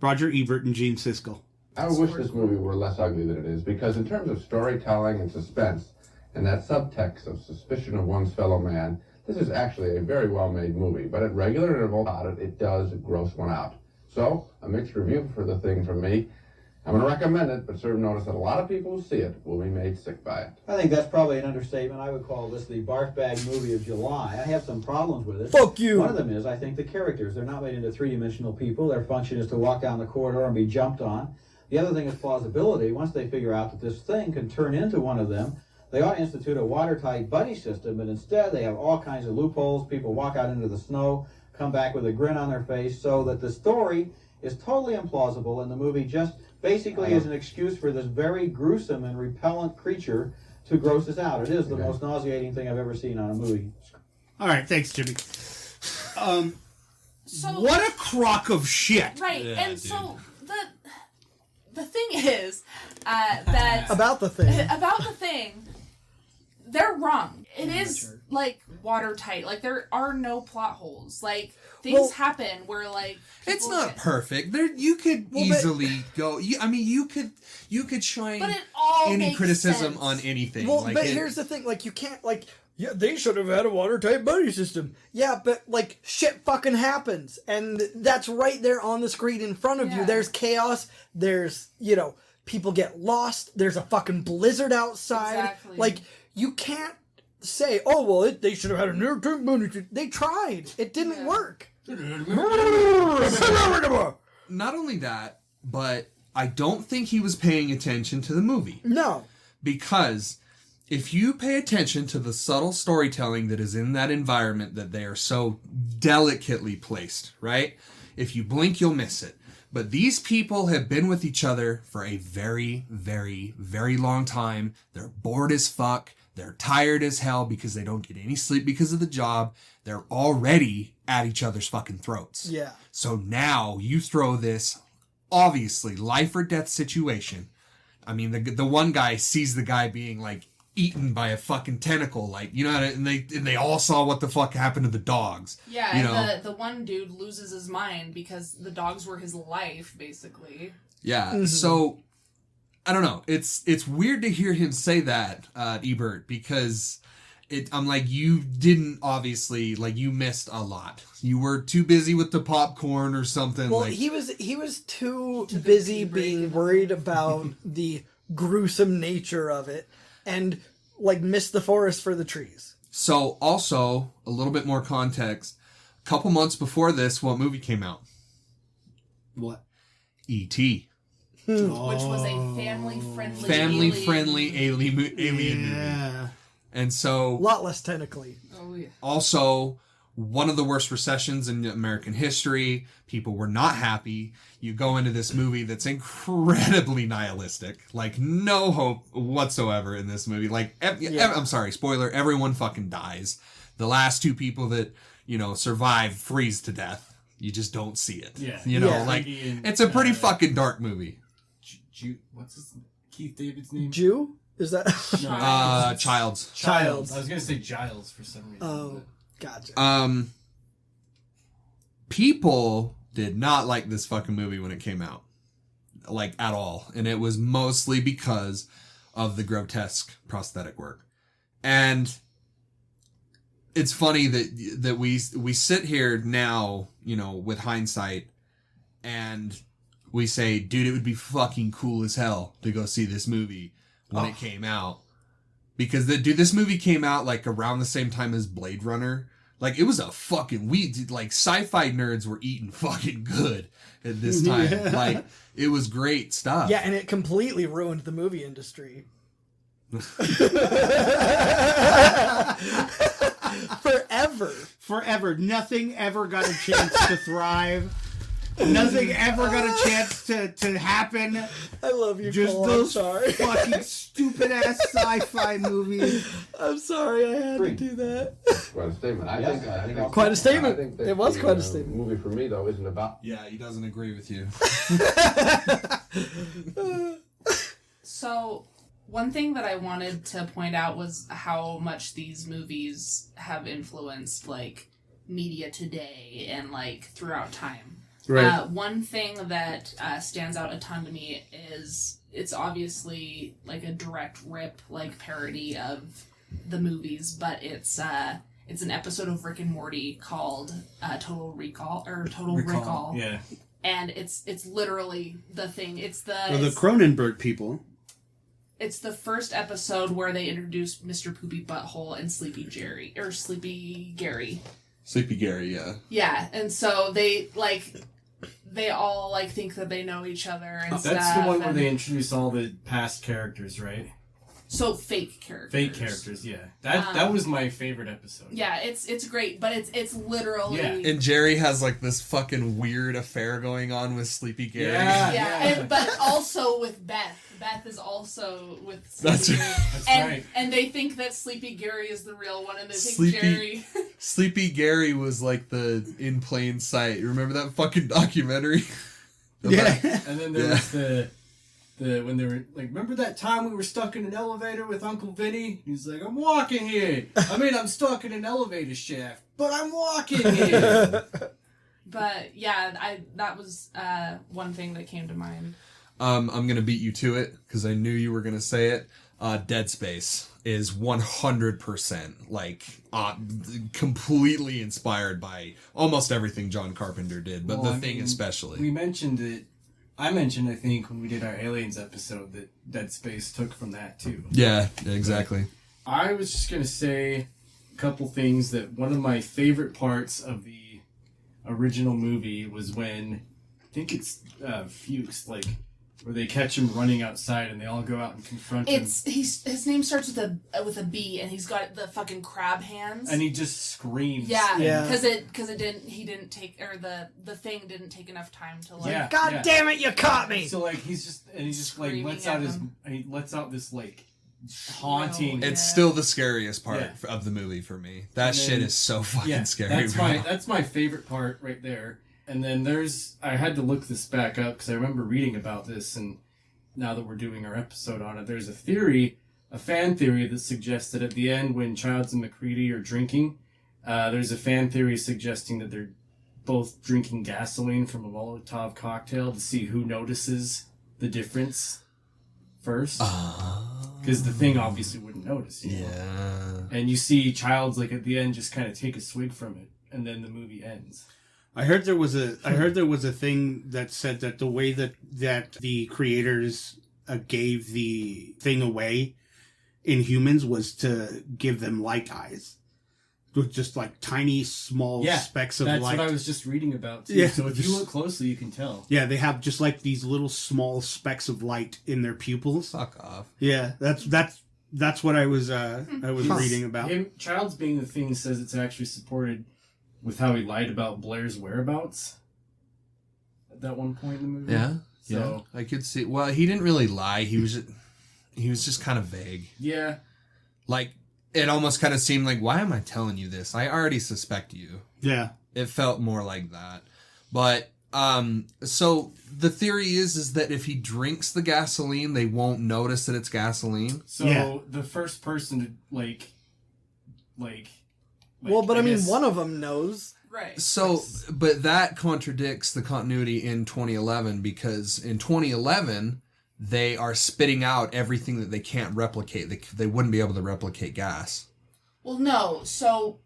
Roger Ebert and Gene Siskel. I wish this movie were less ugly than it is, because in terms of storytelling and suspense, and that subtext of suspicion of one's fellow man, this is actually a very well-made movie, but at regular intervals it does gross one out. So, a mixed review for the thing from me. I'm going to recommend it, but serve notice that a lot of people who see it will be made sick by it. I think that's probably an understatement. I would call this the barf bag movie of July. I have some problems with it. Fuck you! One of them is, I think, the characters. They're not made into three-dimensional people. Their function is to walk down the corridor and be jumped on. The other thing is plausibility. Once they figure out that this thing can turn into one of them, they ought to institute a watertight buddy system, but instead they have all kinds of loopholes. People walk out into the snow, come back with a grin on their face, so that the story is totally implausible, and the movie just basically is an excuse for this very gruesome and repellent creature to gross us out. It is the most nauseating thing I've ever seen on a movie. All right, thanks, Jimmy. So What a crock of shit. right, Yeah, and dude. so the thing is that About the thing. about the thing, they're wrong. It is like watertight. Like there are no plot holes. Like things Well- happen where like It's people not get- perfect. There, you could Well, but- easily go. I mean, you could shine but it all any makes criticism sense. on anything. Well, like but it- here's the thing, like, you can't, like, yeah, they should have had a watertight buddy system. Yeah, but, like, shit fucking happens. And that's right there on the screen in front of you. Yeah. There's chaos. There's, you know, people get lost. There's a fucking blizzard outside. Exactly. Like, you can't say, oh, well, they should have had a watertight buddy system. They tried. It didn't Yeah. work. not only that, but I don't think he was paying attention to the movie. No. Because if you pay attention to the subtle storytelling that is in that environment that they are so delicately placed, right? If you blink, you'll miss it. But these people have been with each other for a very, very, very long time. They're bored as fuck. They're tired as hell because they don't get any sleep because of the job. They're already at each other's fucking throats. Yeah. So now you throw this, obviously, life or death situation. I mean, the one guy sees the guy being, like, eaten by a fucking tentacle, like, you know, and they all saw what the fuck happened to the dogs. Yeah, you and know? the one dude loses his mind because the dogs were his life, basically. Yeah, Mm-hmm. so, I don't know. It's weird to hear him say that, Ebert, because I'm like, you didn't, obviously, like, you missed a lot. You were too busy with the popcorn or something. Well, like, he was too busy being worried about the gruesome nature of it and, like, missed the forest for the trees. So, also, a little bit more context. A couple months before this, what movie came out? What? E.T. Which was a family-friendly alien movie. Yeah. And A so, lot less technically. Oh, yeah. also, one of the worst recessions in American history. People were not happy. You go into this movie that's incredibly nihilistic. Like, no hope whatsoever in this movie. Like, I'm sorry, spoiler, everyone fucking dies. The last two people that, you know, survive freeze to death. You just don't see it. Yeah. You know, Yeah. like, it's a pretty fucking dark movie. What's his Keith David's name? Jew? Is that? No. Childs. Childs. I was gonna say Giles for some reason. Oh, gotcha. People did not like this fucking movie when it came out. Like, at all. And it was mostly because of the grotesque prosthetic work. And it's funny that we sit here now, you know, with hindsight, and we say, dude, it would be fucking cool as hell to go see this movie when it came out. Because, this movie came out, like, around the same time as Blade Runner. Like, it was a fucking... like, sci-fi nerds were eating fucking good at this time. Yeah. Like, it was great stuff. Yeah, and it completely ruined the movie industry. Forever. Nothing ever got a chance to thrive. Nothing ever got a chance to happen. I love you, Just Cole. those I'm sorry. fucking stupid ass sci-fi movies. I'm sorry I had to do that. Quite a statement. I think Quite a statement. I think that It was the, quite a statement. movie for me though isn't about. Yeah, he doesn't agree with you. So, one thing that I wanted to point out was how much these movies have influenced, like, media today and, like, throughout time. Right. One thing that stands out a ton to me is it's obviously, like, a direct rip, like, parody of the movies, but it's an episode of Rick and Morty called Total Recall. Yeah. And it's literally the thing. It's the Cronenberg people. It's the first episode where they introduced Mr. Poopy Butthole and Sleepy Gary. Sleepy Gary, yeah. Yeah, and so they all, like, think that they know each other and stuff. That's the one where they introduce all the past characters, right? So fake characters. Fake characters, yeah. That was my favorite episode. Yeah, it's great, but it's literally... Yeah. And Jerry has, like, this fucking weird affair going on with Sleepy Gary. Yeah. But also with Beth. Beth is also with Sleepy Gary. That's right. And they think that Sleepy Gary is the real one, and they think Jerry... Sleepy Gary was, like, the in plain sight. Remember that fucking documentary? Yeah. And then there was the when they were like, remember that time we were stuck in an elevator with Uncle Vinny? He's like, I'm walking here. I'm stuck in an elevator shaft, but I'm walking here. But yeah, that was one thing that came to mind. I'm gonna beat you to it because I knew you were gonna say it. Dead Space is 100% like completely inspired by almost everything John Carpenter did, but The Thing especially. We mentioned it. I mentioned, I think, when we did our Aliens episode, that Dead Space took from that too. Yeah, exactly. I was just gonna say a couple things. That one of my favorite parts of the original movie was when, I think it's Fuchs, like, where they catch him running outside and they all go out and confront him. His name starts with a B, and he's got the fucking crab hands. And he just screams. Yeah, because he didn't take, or the thing didn't take enough time to like. God damn it, you caught me! So like he just like lets out this like haunting. It's still the scariest part of the movie for me. That shit is so fucking scary. That's my favorite part right there. And then I had to look this back up because I remember reading about this, and now that we're doing our episode on it, there's a fan theory that suggests that at the end when Childs and McCready are drinking, there's a fan theory suggesting that they're both drinking gasoline from a Molotov cocktail to see who notices the difference first. Because the thing obviously wouldn't notice. You know? And you see Childs like at the end just kind of take a swig from it, and then the movie ends. I heard there was a thing that said that the way that the creators gave the thing away in humans was to give them light eyes. With just like tiny, small specks of light. That's what I was just reading about too. Yeah, so if you look closely, you can tell. Yeah, they have just like these little small specks of light in their pupils. Fuck off. Yeah, that's what I was reading about. Childs being the thing says it's actually supported with how he lied about Blair's whereabouts at that one point in the movie. Yeah, so I could see. Well, he didn't really lie. He was just kind of vague. Yeah, like it almost kind of seemed like, why am I telling you this? I already suspect you. Yeah, it felt more like that. But so the theory is that if he drinks the gasoline, they won't notice that it's gasoline. So the first person to like. Well, but I mean, one of them knows. Right. So, but that contradicts the continuity in 2011, because in 2011, they are spitting out everything that they can't replicate. They wouldn't be able to replicate gas. Well, no. So,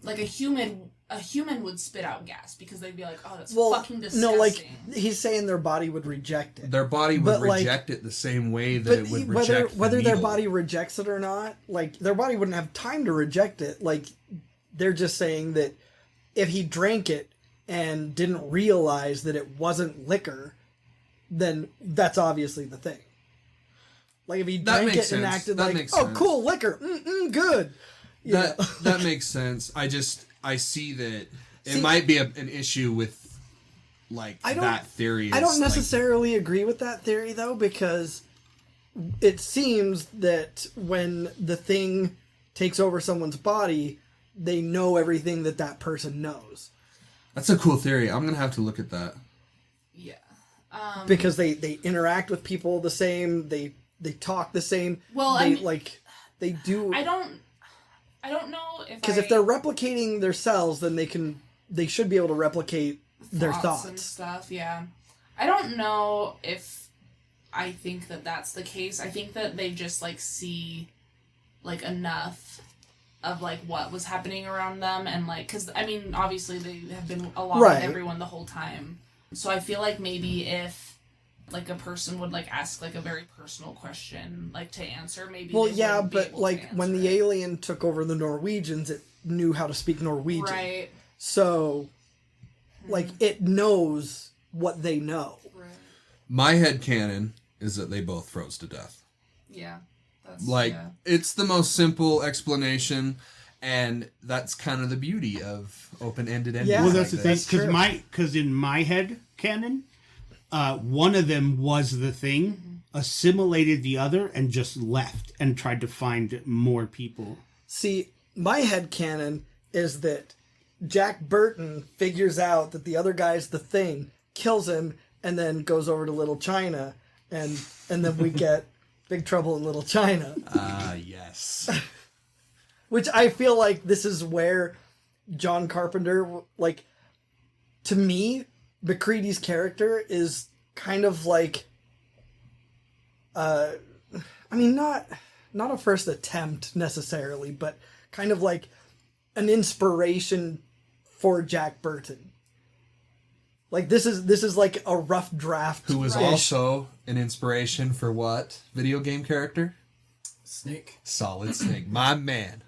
like a human would spit out gas because they'd be like, oh, that's fucking disgusting. No, like, he's saying their body would reject it. Their body would reject it the same way that it would reject whether the their needle. body rejects it or not, like, their body wouldn't have time to reject it. Like, they're just saying that if he drank it and didn't realize that it wasn't liquor, then that's obviously the thing. Like, if he drank it and acted like, oh, cool, liquor, good. That makes sense. I see that it might be an issue with, like, that theory. I don't necessarily agree with that theory, though, because it seems that when the thing takes over someone's body, they know everything that person knows. That's a cool theory. I'm going to have to look at that. Yeah. Because they interact with people the same, they talk the same. Well, they do. I don't know if because if they're replicating their cells, then they should be able to replicate their thoughts and stuff. Yeah, I don't know if I think that that's the case. I think that they just like see like enough of like what was happening around them, and like because I mean obviously they have been along with everyone the whole time. So I feel like maybe if like a person would like ask like a very personal question like to answer, maybe. Well, yeah, but like when the alien took over the Norwegians, it knew how to speak Norwegian, right? So, like, it knows what they know. Right. My headcanon is that they both froze to death. Yeah. It's the most simple explanation, and that's kind of the beauty of open-ended endings. Yeah, well, that's like the thing, because in my head canon, one of them was the thing, assimilated the other, and just left and tried to find more people. See, my headcanon is that Jack Burton figures out that the other guy's the thing, kills him, and then goes over to Little China, and then we get Big Trouble in Little China. Yes. Which I feel like this is where John Carpenter, like, to me, McCready's character is kind of like, I mean, not a first attempt necessarily, but kind of like an inspiration for Jack Burton. Like, this is like a rough draft. Who was also an inspiration for what video game character? Snake. Solid Snake, my man.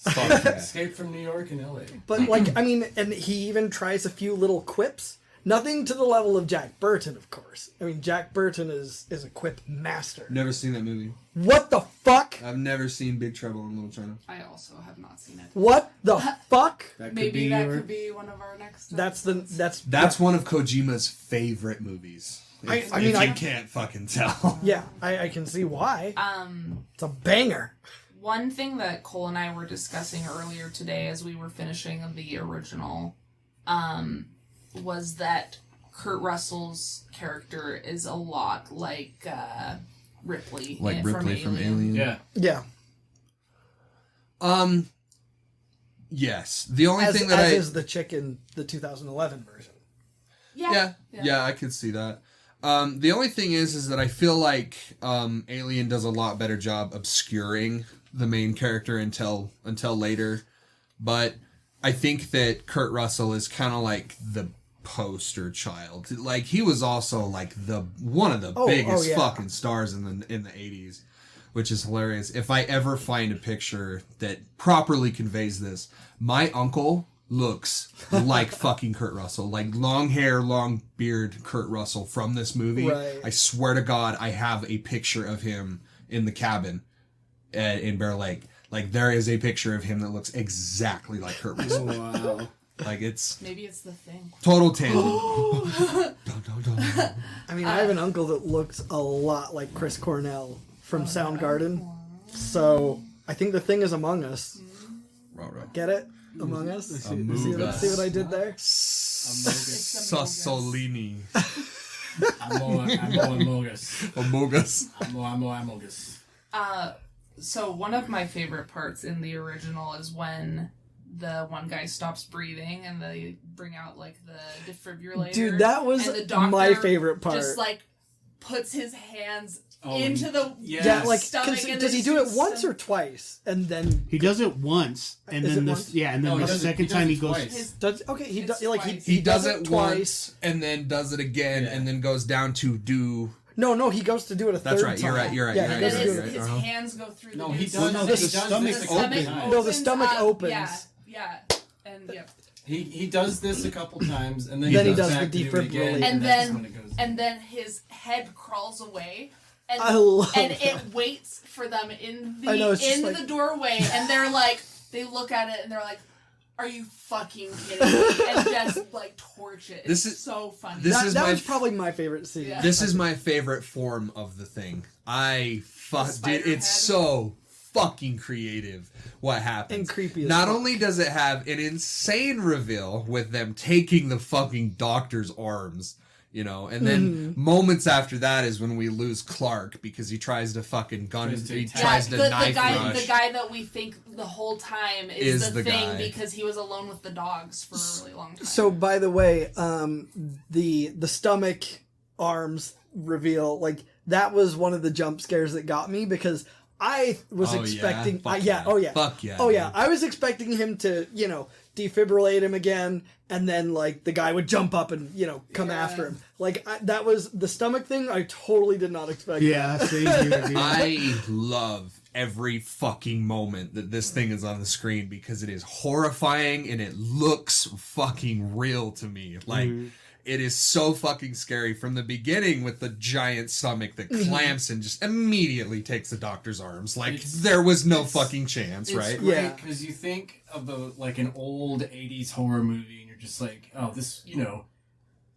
Escape from New York and LA. But like, I mean, and he even tries a few little quips. Nothing to the level of Jack Burton, of course. I mean, Jack Burton is a quip master. Never seen that movie. What the fuck? I've never seen Big Trouble in Little China. I also have not seen it. What the fuck? Maybe that could be one of our next. That's one of Kojima's favorite movies. If you can't fucking tell. Yeah, I can see why. It's a banger. One thing that Cole and I were discussing earlier today as we were finishing the original, was that Kurt Russell's character is a lot like Ripley. Like Ripley from Alien. Yeah. Yes. The only thing that is the chick in the 2011 version. Yeah, I could see that. The only thing is that I feel like Alien does a lot better job obscuring the main character until later. But I think that Kurt Russell is kind of like the poster child. Like, he was also like one of the biggest fucking stars in the 80s, which is hilarious. If I ever find a picture that properly conveys this, my uncle looks like fucking Kurt Russell. Like, long hair, long beard Kurt Russell from this movie. Right. I swear to God, I have a picture of him in the cabin in Bear Lake. Like, there is a picture of him that looks exactly like Kurt Russell. Wow. Maybe it's the thing. Total tangent. I mean, I have an uncle that looks a lot like Chris Cornell from Soundgarden. So, I think the thing is Among Us. Get it? Among Us? See what I did there? Sassolini. Amogus. So one of my favorite parts in the original is when the one guy stops breathing and they bring out like the defibrillator. Dude, that was and the doctor my favorite part. Just like puts his hands into the stomach. Does he do it once or twice? And then he does it once, and then the second time he goes. He does it twice, and then does it again, and then goes down to do. No, he goes to do it a third time. That's right. You're right. Yeah, his hands go through. No, he does. No, the stomach opens. No, the stomach opens. Yeah, and yeah. He does this a couple times, and then he does back the defibrillator, and then his head crawls away. And, it waits for them in the doorway, and they're like, they look at it and they're like, "Are you fucking kidding me?" And just like torch it. It's so funny. That was probably my favorite scene. Yeah. This is my favorite form of the thing. It's so fucking creative what happens. And creepy as Not fuck. only does it have an insane reveal with them taking the fucking doctor's arms, you know, and then moments after that is when we lose Clark because he tries to fucking knife rush. The guy that we think the whole time is the thing guy. because he was alone with the dogs for a really long time. So, by the way, the stomach arms reveal, like, that was one of the jump scares that got me because I was expecting... Fuck yeah. I was expecting him to, defibrillate him again, and then, like, the guy would jump up and, come after him. Like, that was... The stomach thing, I totally did not expect. Yeah, same here. I love every fucking moment that this thing is on the screen because it is horrifying and it looks fucking real to me. Like... It is so fucking scary from the beginning with the giant stomach that clamps and just immediately takes the doctor's arms. Like, there was no fucking chance, right? Yeah. Because you think of an old 80s horror movie and you're just like, oh, this,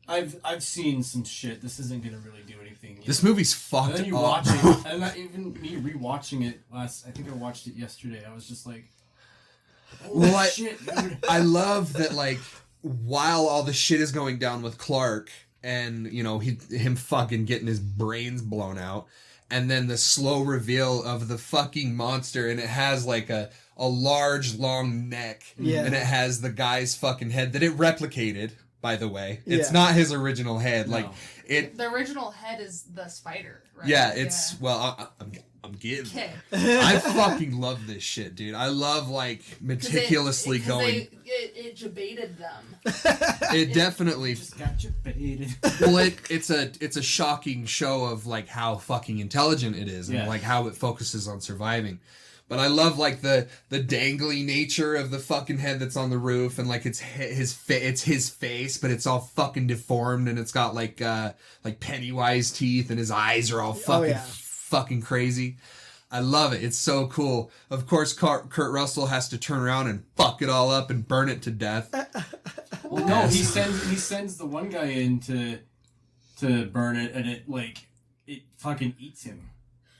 I've seen some shit. This isn't going to really do anything. This movie's fucked up. And then you watch it, and even me rewatching it I think I watched it yesterday. I was just like, oh, shit, dude. I love that, like, while all the shit is going down with Clark and, him fucking getting his brains blown out, and then the slow reveal of the fucking monster, and it has like a large, long neck, and it has the guy's fucking head that it replicated, by the way. It's not his original head. No. Like, the original head is the spider, right? Yeah, well, I'm getting. Okay. I fucking love this shit, dude. I love, like, meticulously going. It debated them. It definitely just got debated. Well, it's a shocking show of, like, how fucking intelligent it is and like how it focuses on surviving. But I love like the dangly nature of the fucking head that's on the roof, and like it's his face, but it's all fucking deformed, and it's got like Pennywise teeth, and his eyes are all fucking crazy. I love it. It's so cool. Of course, Kurt Russell has to turn around and fuck it all up and burn it to death. Well, no, he sends the one guy in to burn it, and it fucking eats him.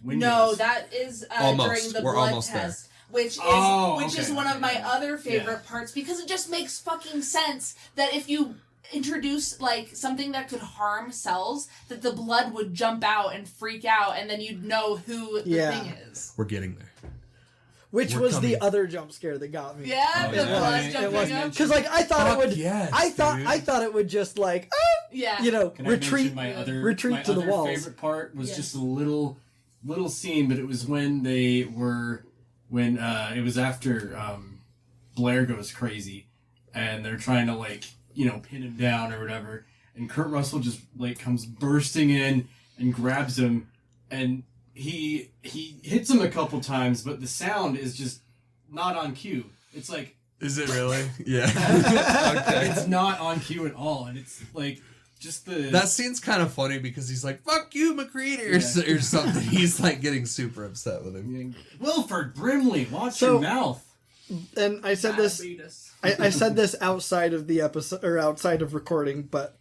Windows. No, that is during the blood test, which is one of my other favorite parts, because it just makes fucking sense that if you introduce like something that could harm cells, that the blood would jump out and freak out, and then you'd know who the thing is. We're getting there. Which was the other jump scare that got me. Yeah, the blood jumping up. Because like I thought it would. Yes, I thought it would just like retreat. My other to the walls. Favorite part was just a little scene, but it was when it was after Blair goes crazy, and they're trying to pin him down or whatever, and Kurt Russell just comes bursting in and grabs him, and he hits him a couple times, but the sound is just not on cue. It's like, is it really? Yeah. Okay. It's not on cue at all, and it's like just that scene's kind of funny because he's like, "Fuck you, McCready," or something. He's like getting super upset with him. Wilford Brimley, watch your mouth. And I said this. I said this outside of the episode or outside of recording, but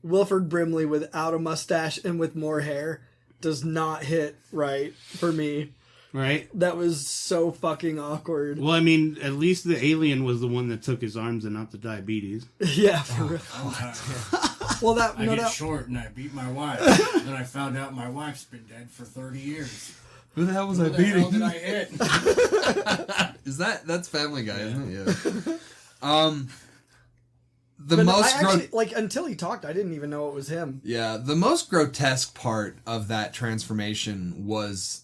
Wilford Brimley without a mustache and with more hair does not hit right for me. Right? That was so fucking awkward. Well, I mean, at least the alien was the one that took his arms and not the diabetes. Yeah, for real. Well, I get short and I beat my wife. Then I found out my wife's been dead for 30 years. Who the hell was I beating? Who the hell did I hit? That's Family Guy, isn't it? Yeah. Until he talked, I didn't even know it was him. Yeah, the most grotesque part of that transformation was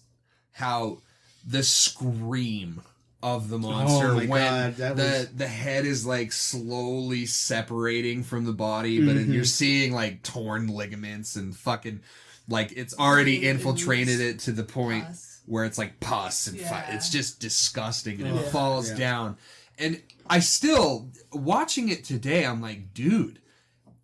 how the scream of the monster when the head is slowly separating from the body, but you're seeing torn ligaments and fucking it's already infiltrated it to the point where it's pus and it's just disgusting, and it falls down. And I still, watching it today, I'm like, dude,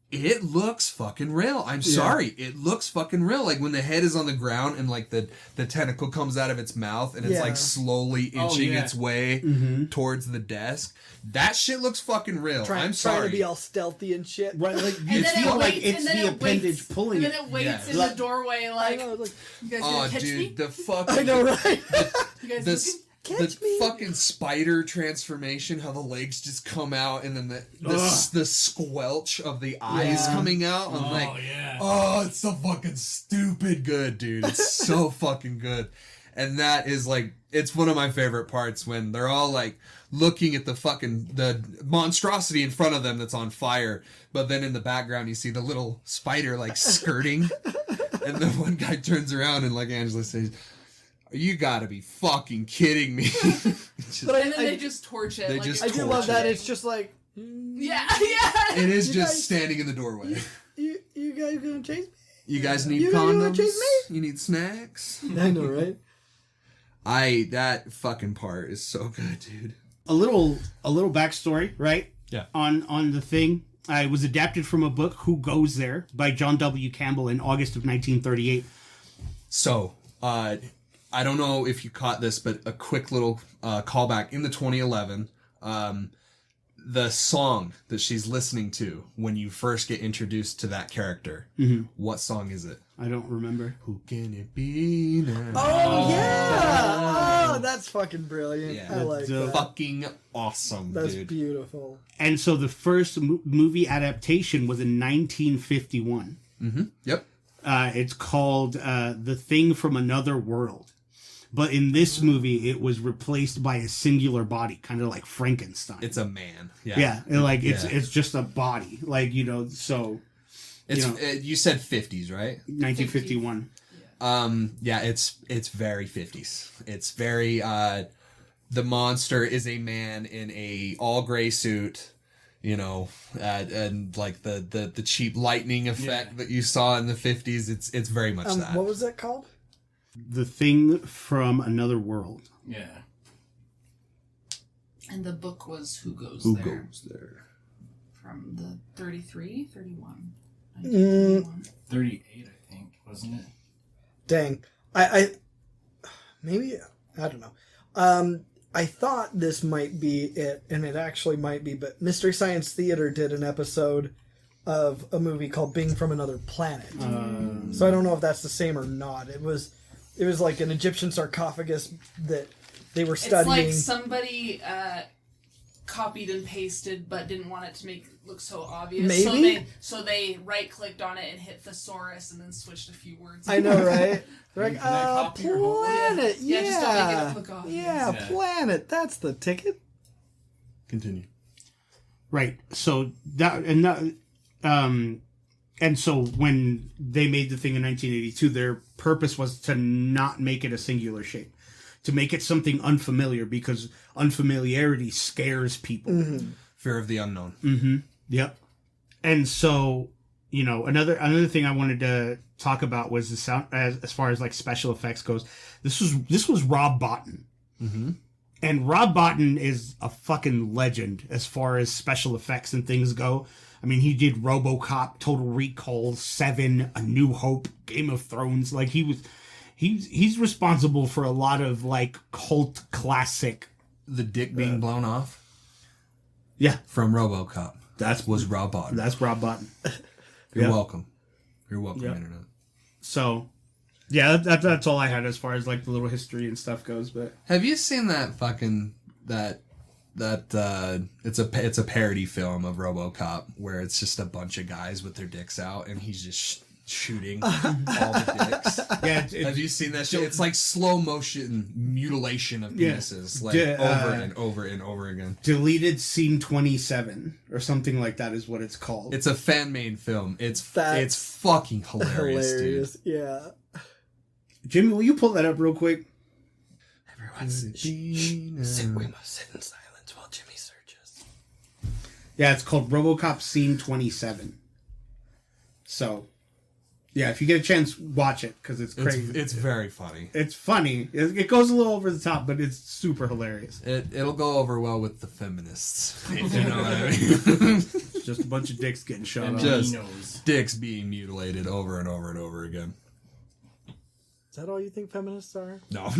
it looks fucking real. I'm sorry. It looks fucking real. When the head is on the ground and the tentacle comes out of its mouth and it's slowly inching its way towards the desk. That shit looks fucking real. I'm sorry. Trying to be all stealthy and shit. Right, it's the appendage pulling it. And then it waits in the doorway you guys gonna catch me? The fucking... I know, right? You guys the fucking spider transformation, how the legs just come out, and then the squelch of the eyes coming out. I'm it's so fucking stupid good, dude. It's so fucking good. And that is it's one of my favorite parts when they're all looking at the monstrosity in front of them that's on fire, but then in the background you see the little spider skirting, and the one guy turns around and Angela says, "You gotta be fucking kidding me." And then they just torch it. I do love that. It's just yeah. It is just standing in the doorway. You guys gonna chase me? You guys need condoms? Chase me? You need snacks? I know, right? That fucking part is so good, dude. A little backstory, right? Yeah. On the thing. It was adapted from a book, Who Goes There, by John W. Campbell in August of 1938. So, I don't know if you caught this, but a quick little callback. In the 2011, the song that she's listening to when you first get introduced to that character, what song is it? I don't remember. Who can it be now? Oh, yeah! Oh, that's fucking brilliant. Yeah. I like that. Fucking awesome, That's dude. beautiful. And so the first movie adaptation was in 1951. Yep. It's called The Thing from Another World. But in this movie, it was replaced by a singular body, kind of like Frankenstein. It's a man. Yeah. Yeah. It's just a body. So... You said 50s, right? 1951. Yeah, it's very 50s. It's very the monster is a man in a all gray suit, and the cheap lightning effect that you saw in the 50s. It's very much that. What was that called? The Thing from Another World. Yeah. And the book was Who Goes Who There? Goes There? From the 33, 31. 38, I think, wasn't it? Dang. I maybe, I don't know. I thought this might be it, and it actually might be, but Mystery Science Theater did an episode of a movie called Being from Another Planet. So I don't know if that's the same or not. It was like an Egyptian sarcophagus that they were studying. It's like somebody copied and pasted but didn't want it to make it look so obvious. Maybe? So they right-clicked on it and hit thesaurus and then switched a few words. I know, right? They're like, Can I copy your whole- planet, Yeah, just don't make it look obvious. Yeah, Yeah. planet, that's the ticket. Continue. Right. So and so when they made the thing in 1982, their purpose was to not make it a singular shape, to make it something unfamiliar, because unfamiliarity scares people. Fear of the unknown. Mm-hmm. Yep. And so, another thing I wanted to talk about was the sound, as far as like special effects goes. This was Rob Bottin. Mm-hmm. And Rob Bottin is a fucking legend as far as special effects and things go. I mean, he did RoboCop, Total Recall, Seven, A New Hope, Game of Thrones. Like he's responsible for a lot of like cult classic. The dick being blown off Yeah, from RoboCop. was Rob Bottin. That's Rob Bottin. You're Yep. welcome. You're welcome, Yep. Internet. So, yeah, that's all I had as far as like the little history and stuff goes. But Have you seen that fucking that it's a parody film of RoboCop where it's just a bunch of guys with their dicks out and he's just shooting all the dicks. yeah, Have you seen that shit? It's like slow motion mutilation of Yeah. penises, like D- over and over and over again. Deleted Scene 27 or something like that is what it's called. It's a fan made film. It's That's fucking hilarious, dude. Yeah. Jimmy, will you pull that up real quick? Everyone's we must sit in silence while Jimmy searches. Yeah, it's called RoboCop Scene 27. So, yeah, if you get a chance, watch it because it's crazy. It's very funny. It's funny. It goes a little over the top, but it's super hilarious. It'll go over well with the feminists, if you know what I mean. It's just a bunch of dicks getting shot And off. Just- he knows. Dicks being mutilated over and over and over again. Is that all you think feminists are? No,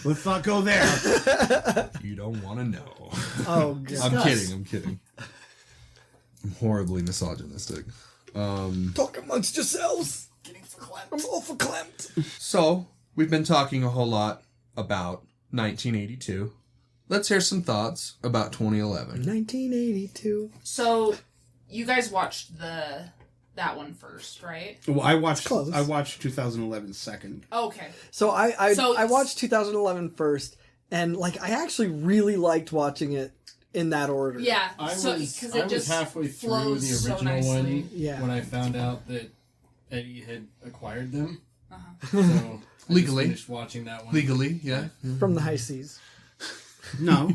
Let's not go there. you don't want to know. Oh, God. I'm kidding. I'm horribly misogynistic. Talk amongst yourselves. I'm all for clamped. So, we've been talking a whole lot about 1982. Let's hear some thoughts about 2011. 1982. So, you guys watched that one first, right? Well, I watched Close. 2011 second. Okay. So I So- watched 2011 first, and like I actually really liked watching it in that order. Yeah. I so, was 'cause it just halfway through flows the so original nicely. one Yeah. when I found out that Eddie had acquired them. Uh-huh. So I Legally. just finished watching that one. Legally, yeah. From the high seas. No,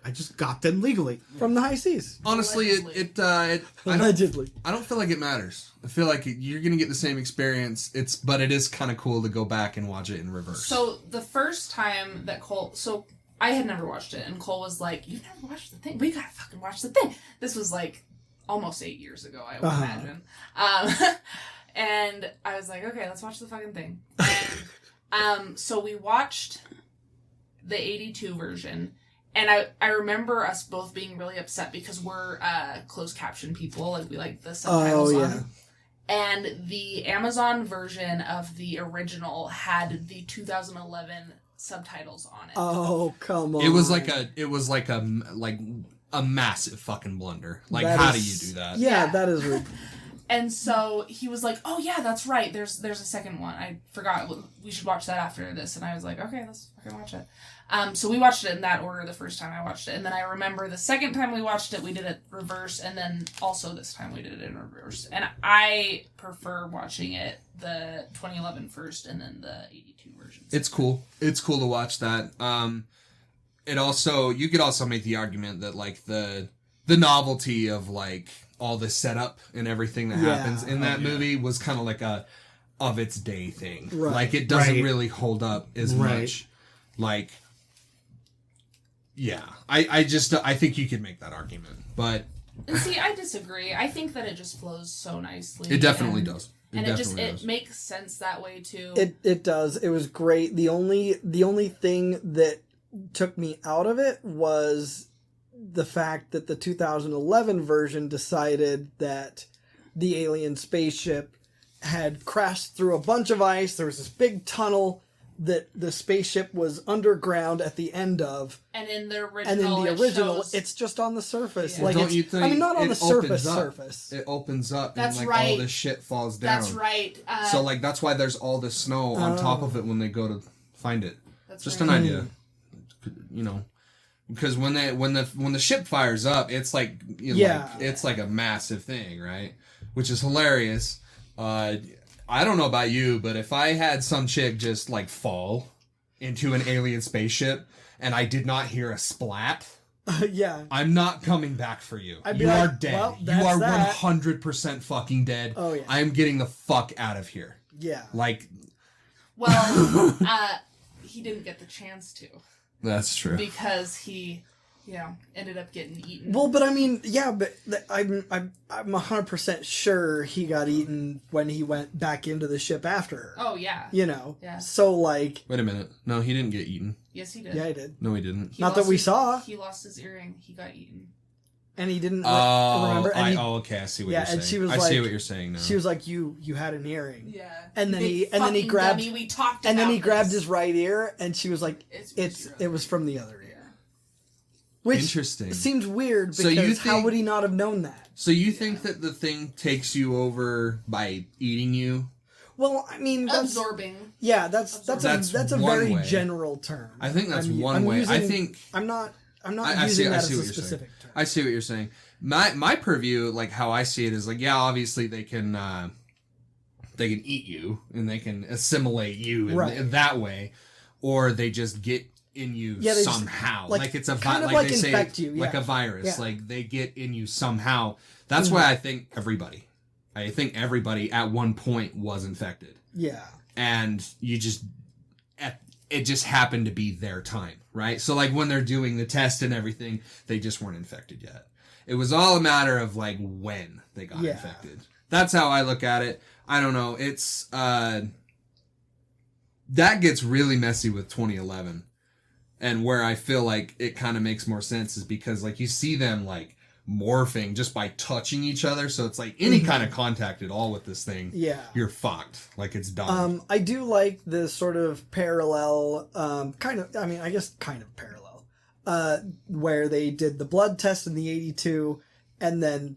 I just got them legally. From the high seas. Honestly, I Allegedly. don't feel like it matters. I feel like you're gonna get the same experience. But it is kind of cool to go back and watch it in reverse. So, the first time that Cole... So, I had never watched it, and Cole was like, "You've never watched the thing? We gotta fucking watch the thing." This was like almost 8 years ago, I would imagine. And I was like, "Okay, let's watch the fucking thing." And so we watched the 82 version, and I remember us both being really upset because we're closed caption people, like we like the subtitles Oh, on. yeah. And the Amazon version of the original had the 2011 subtitles on it. Oh, come on. it was like a massive fucking blunder. Like, That how do is- you do that? Yeah, Yeah. that is rude. And so he was like, "Oh yeah, that's right. There's a second one. I forgot. We should watch that after this." And I was like, "Okay, let's fucking watch it." So we watched it in that order the first time I watched it, and then I remember the second time we watched it, we did it reverse, and then also this time we did it in reverse. And I prefer watching it the 2011 first, and then the 82 version. It's cool. It's cool to watch that. You could also make the argument that like the novelty of like all the setup and everything that Yeah. happens in that movie was kind of like a of its day thing. Right. Like it doesn't Right. really hold up as Right. much. Like Yeah, I think you could make that argument, but And see, I disagree. I think that it just flows so nicely. it definitely does. It makes sense that way too. It does. It was great. The only thing that took me out of it was the fact that the 2011 version decided that the alien spaceship had crashed through a bunch of ice. There was this big tunnel that the spaceship was underground at the end of. And in the original, it's just on the surface. Yeah. Like, don't you think not on the surface. It opens up That's and right. all this shit falls down. That's right. So that's why there's all this snow on top of it when they go to find it. That's just right. an idea, because when the ship fires up, it's like it's like a massive thing, right? Which is hilarious. I don't know about you, but if I had some chick just like fall into an alien spaceship and I did not hear a splat, I'm not coming back for you. You are dead. Well, you are that. 100% fucking dead. Oh yeah. I am getting the fuck out of here. Yeah. Like, well, he didn't get the chance to. That's true. Because he, ended up getting eaten. Well, but I mean, but I'm 100% sure he got eaten when he went back into the ship after her. Oh yeah. Yeah. So like. Wait a minute. No, he didn't get eaten. Yes, he did. Yeah, he did. No, he didn't. Not that we saw. He lost his earring. He got eaten. And he didn't remember. And okay. I see what you're saying. And she was I like, see what you're saying now. She was like, "You had an earring." Yeah. And then he grabbed. Dummy, we talked and about then he grabbed this. his right ear, and she was like, "It was from the other ear." Which interesting. Seems weird because how would he not have known that? So you think that the thing takes you over by eating you? Well, I mean, that's absorbing. Yeah, that's a very way. general term. I think that's one way. I think I'm not using that as a specific term. I see what you're saying. My purview, like how I see it, is like, yeah, obviously they can eat you and they can assimilate you in that way, or they just get in you somehow. Like it's a like they say, like a virus. Yeah. Like they get in you somehow. That's why I think everybody at one point was infected. Yeah. And it just happened to be their time, right? So like when they're doing the test and everything, they just weren't infected yet. It was all a matter of like when they got infected. That's how I look at it. I don't know. It's that gets really messy with 2011. And where I feel like it kind of makes more sense is because like you see them like morphing just by touching each other. So it's like any kind of contact at all with this thing. Yeah. You're fucked. Like it's done. I do like the sort of parallel, kind of parallel, where they did the blood test in the 82 and then,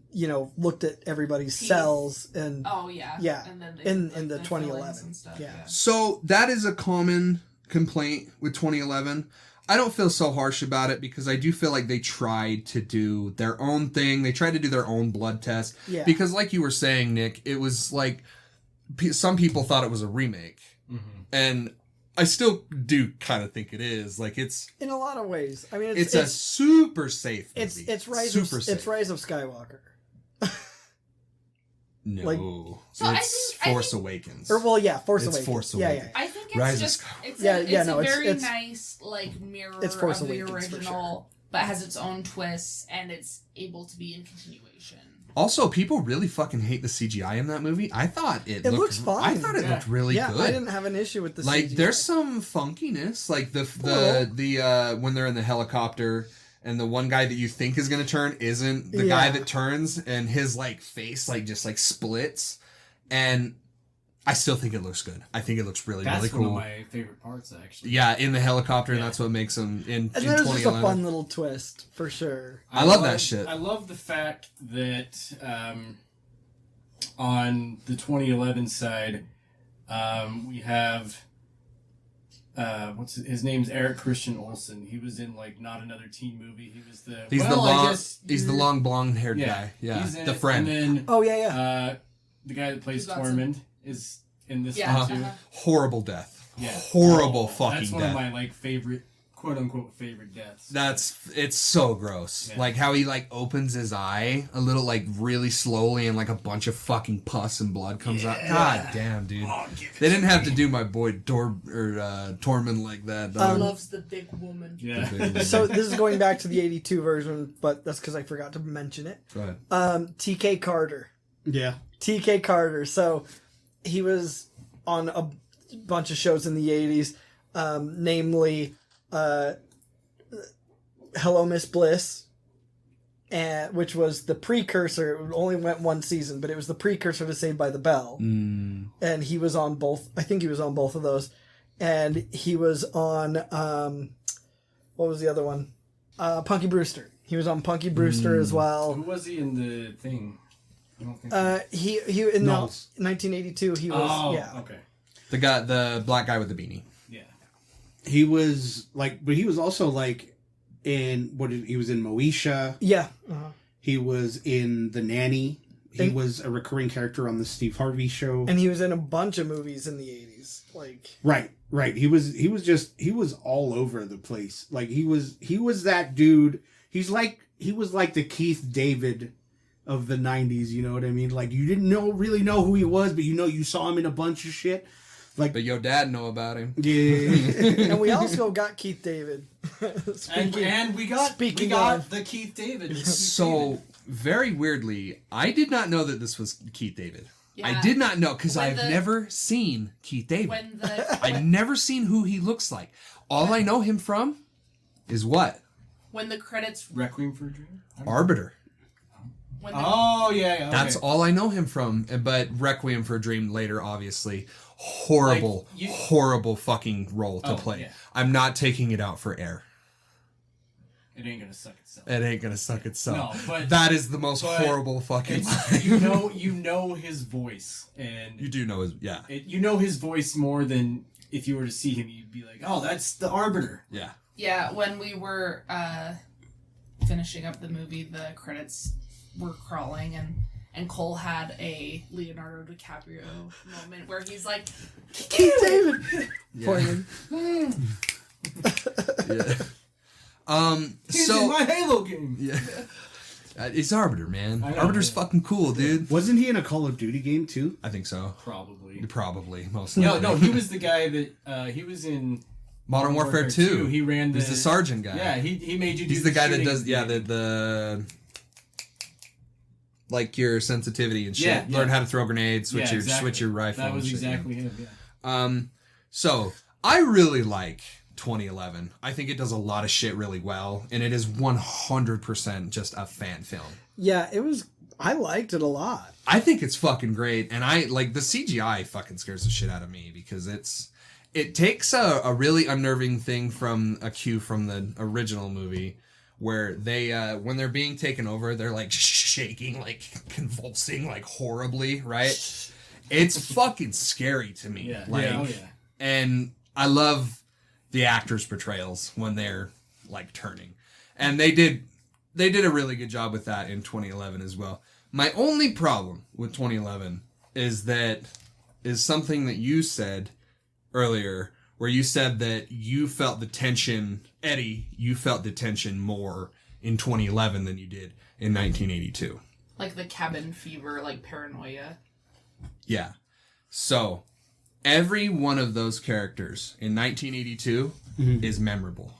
looked at everybody's cells and. Oh, yeah. Yeah. And then in the 2011. Yeah. So that is a common complaint with 2011. I don't feel so harsh about it because I do feel like they tried to do their own thing. They tried to do their own blood test. Yeah. Because like you were saying, Nick, it was like some people thought it was a remake. Mm-hmm. And I still do kind of think it is. Like it's in a lot of ways. I mean, it's a super safe movie. It's Rise of Skywalker. No, so it's Force Awakens. Force Awakens. Force Awakens. I think it's it's a very nice mirror it's Force of the Awakens, original, but has its own twists and it's able to be in continuation. Also, people really fucking hate the CGI in that movie. I thought it looks fine. I thought it looked really good. I didn't have an issue with the CGI. There's some funkiness, like the when they're in the helicopter. And the one guy that you think is going to turn isn't the guy that turns, and his face just splits. And I still think it looks good. I think it looks really cool. That's one of my favorite parts, actually. Yeah, in the helicopter, and that's what makes him in 2011. And there's just a fun little twist, for sure. I love that shit. I love the fact that on the 2011 side, we have... his name's Eric Christian Olsen. He was in Not Another Teen Movie. He was he's the long blonde haired guy. Yeah, the friend. And then, the guy that plays Tormund is in this one too. Horrible death. Yeah. Horrible fucking death. That's one of my favorite quote unquote favorite deaths. It's so gross. Yeah. Like how he like opens his eye a little like really slowly and like a bunch of fucking pus and blood comes out. God damn, dude. They didn't have to do my boy Tormund like that. Dog. Loves the big woman. Yeah. So this is going back to the 82 version, but that's because I forgot to mention it. Go ahead. TK Carter. Yeah. TK Carter. So he was on a bunch of shows in the 80s, namely Hello Miss Bliss, which was the precursor. It only went one season, but it was the precursor to Saved by the Bell. And he was on both. I think he was on both of those. And he was on, what was the other one? Punky Brewster. He was on Punky Brewster as well. Who was he in the thing? I don't think He in 1982 he was okay. The black guy with the beanie. Yeah. He was like, but he was also like he was in Moesha. Yeah. He was in The Nanny. He was a recurring character on the Steve Harvey Show. And he was in a bunch of movies in the 80s. Like Right. He was all over the place. Like he was that dude. He was like the Keith David of the 90s, you know what I mean? Like you didn't really know who he was, but you saw him in a bunch of shit. Like, but your dad know about him. Yeah. And we also got Keith David. and we got the Keith David. So very weirdly, I did not know that this was Keith David. Yeah. I did not know because I've never seen Keith David. I've never seen who he looks like. All I know him from is what? When the credits... Requiem for a Dream? Arbiter. Okay. That's all I know him from. But Requiem for a Dream later, obviously. Horrible fucking role to play. Yeah. I'm not taking it out for air. It ain't gonna suck itself. It ain't gonna suck itself. No, but that is the most horrible fucking line. you know his voice, and you do know his you know his voice more than if you were to see him. You'd be like, oh, that's the Arbiter. Yeah. Yeah, when we were finishing up the movie, the credits were crawling, and Cole had a Leonardo DiCaprio moment where he's like, Keith David! Yeah. Yeah. He's in my Halo game. Yeah. It's Arbiter, man. Arbiter's fucking cool, dude. Wasn't he in a Call of Duty game too? I think so. Probably. Most likely. No, he was the guy that he was in Modern Warfare 2. He ran He's the sergeant guy. Yeah, he made you do He's the guy that does thing. the like your sensitivity and shit. Yeah, Learn how to throw grenades, switch exactly. your rifle. That was and shit, exactly him, yeah. So I really like 2011. I think it does a lot of shit really well, and it is 100% just a fan film. Yeah, it was. I liked it a lot. I think it's fucking great, and I like the CGI fucking scares the shit out of me because it takes a really unnerving thing from a cue from the original movie where they when they're being taken over, they're like shaking, like convulsing, like horribly, right? It's fucking scary to me. Yeah. Like, and I love the actors' portrayals when they're like turning, and they did a really good job with that in 2011 as well. My only problem with 2011 is something that you said earlier, where you said that you felt the tension, Eddie, you felt the tension more in 2011 than you did in 1982. like the cabin fever, like paranoia. Yeah. So, every one of those characters in 1982 is memorable.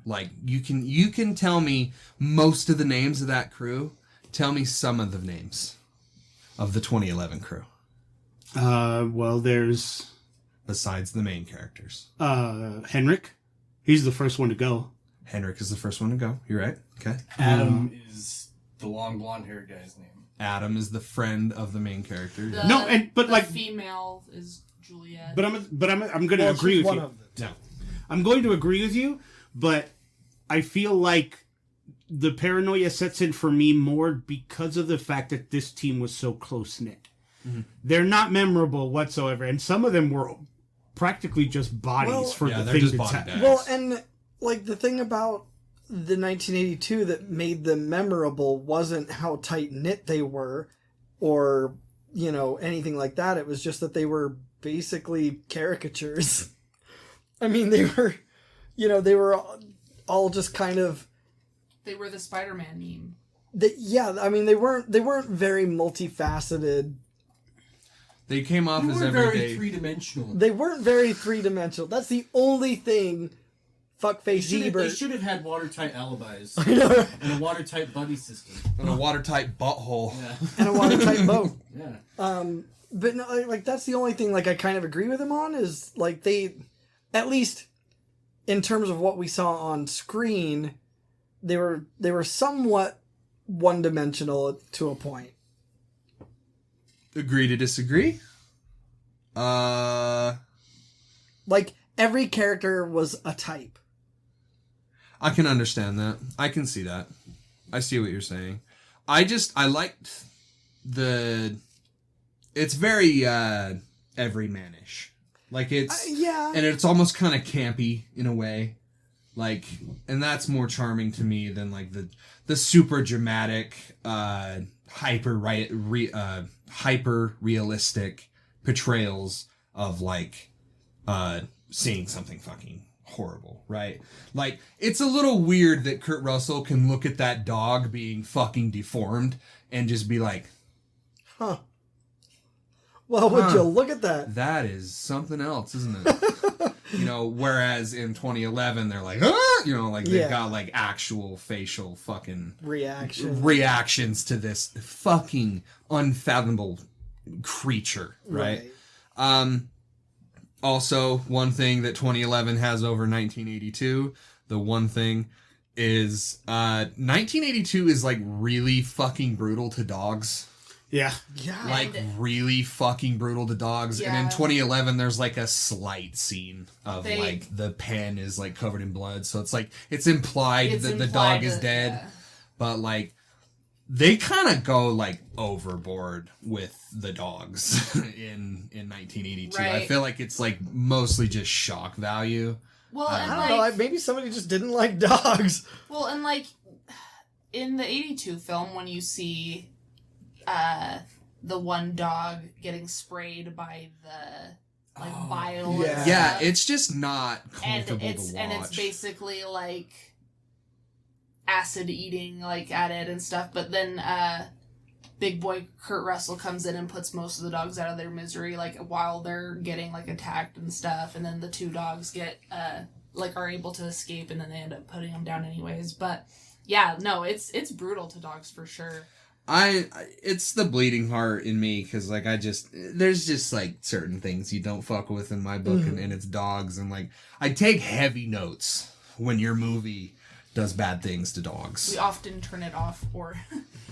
Like, you can tell me most of the names of that crew. Tell me some of the names of the 2011 crew. Well, there's... Besides the main characters. Henrik. He's the first one to go. Henrik is the first one to go. You're right. Okay. Adam is the long blonde haired guy's name. Adam is the friend of the main character. The female is Juliet. But I'm going to agree with you. No. I'm going to agree with you, but I feel like the paranoia sets in for me more because of the fact that this team was so close-knit. Mm-hmm. They're not memorable whatsoever, and some of them were practically just bodies for the thing to tap. Well, and like the thing about the 1982 that made them memorable wasn't how tight-knit they were or, anything like that. It was just that they were basically caricatures. I mean, they were... you know, they were all just kind of. They were the Spider-Man meme. I mean, they weren't very multifaceted. They came off as very everyday. three-dimensional. They weren't very three-dimensional. That's the only thing. Fuckface Ebert. They should have had watertight alibis. I know. And a watertight buddy system. And a watertight butthole. Yeah. And a watertight boat. Yeah. But no, like that's the only thing like I kind of agree with him on is like they, at least in terms of what we saw on screen, they were somewhat one-dimensional to a point. Agree to disagree? Like every character was a type. I can understand that. I can see that. I see what you're saying. I liked it's very everymanish. Like it's yeah. And it's almost kind of campy in a way. Like, and that's more charming to me than like the super dramatic hyper realistic portrayals of like seeing something fucking horrible, right? Like, it's a little weird that Kurt Russell can look at that dog being fucking deformed and just be like, huh. Well, would you look at that? That is something else, isn't it? You know, whereas in 2011, they're like, ah! You know, like they've got like actual facial fucking reactions to this fucking unfathomable creature, right? Also, one thing that 2011 has over 1982, the one thing is 1982 is like really fucking brutal to dogs. Yeah. Like really fucking brutal to dogs. Yeah. And in 2011 there's like a slight scene of like the pen is like covered in blood. So it's like it's implied that the dog is dead. Yeah. But like they kind of go like overboard with the dogs in 1982. Right. I feel like it's like mostly just shock value. Well, I don't know. Maybe somebody just didn't like dogs. Well, and like in the 82 film, when you see the one dog getting sprayed by the like bile, yeah, it's just not comfortable to watch. And it's basically like acid eating like at it and stuff. But then big boy Kurt Russell comes in and puts most of the dogs out of their misery, like while they're getting like attacked and stuff. And then the two dogs get like are able to escape, and then they end up putting them down anyways. But yeah, no, it's brutal to dogs for sure. It's the bleeding heart in me, because like there's just like certain things you don't fuck with in my book, and it's dogs, and like I take heavy notes when your movie does bad things to dogs. We often turn it off, or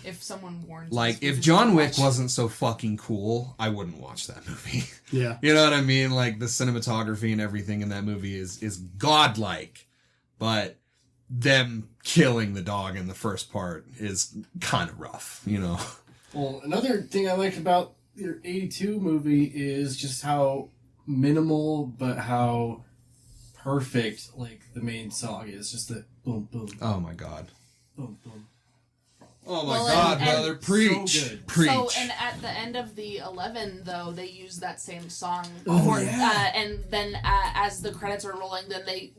if someone warns like us, if John Wick wasn't so fucking cool, I wouldn't watch that movie. Yeah. You know what I mean? Like the cinematography and everything in that movie is godlike, but them killing the dog in the first part is kind of rough, you know? Well, another thing I like about your 82 movie is just how minimal, but how perfect, like, the main song is. Just the boom, boom. Oh, my God. Boom, boom. Oh, my God, brother. Preach. So good. Preach. So, and at the end of the 11, though, they use that same song. And then as the credits are rolling, then they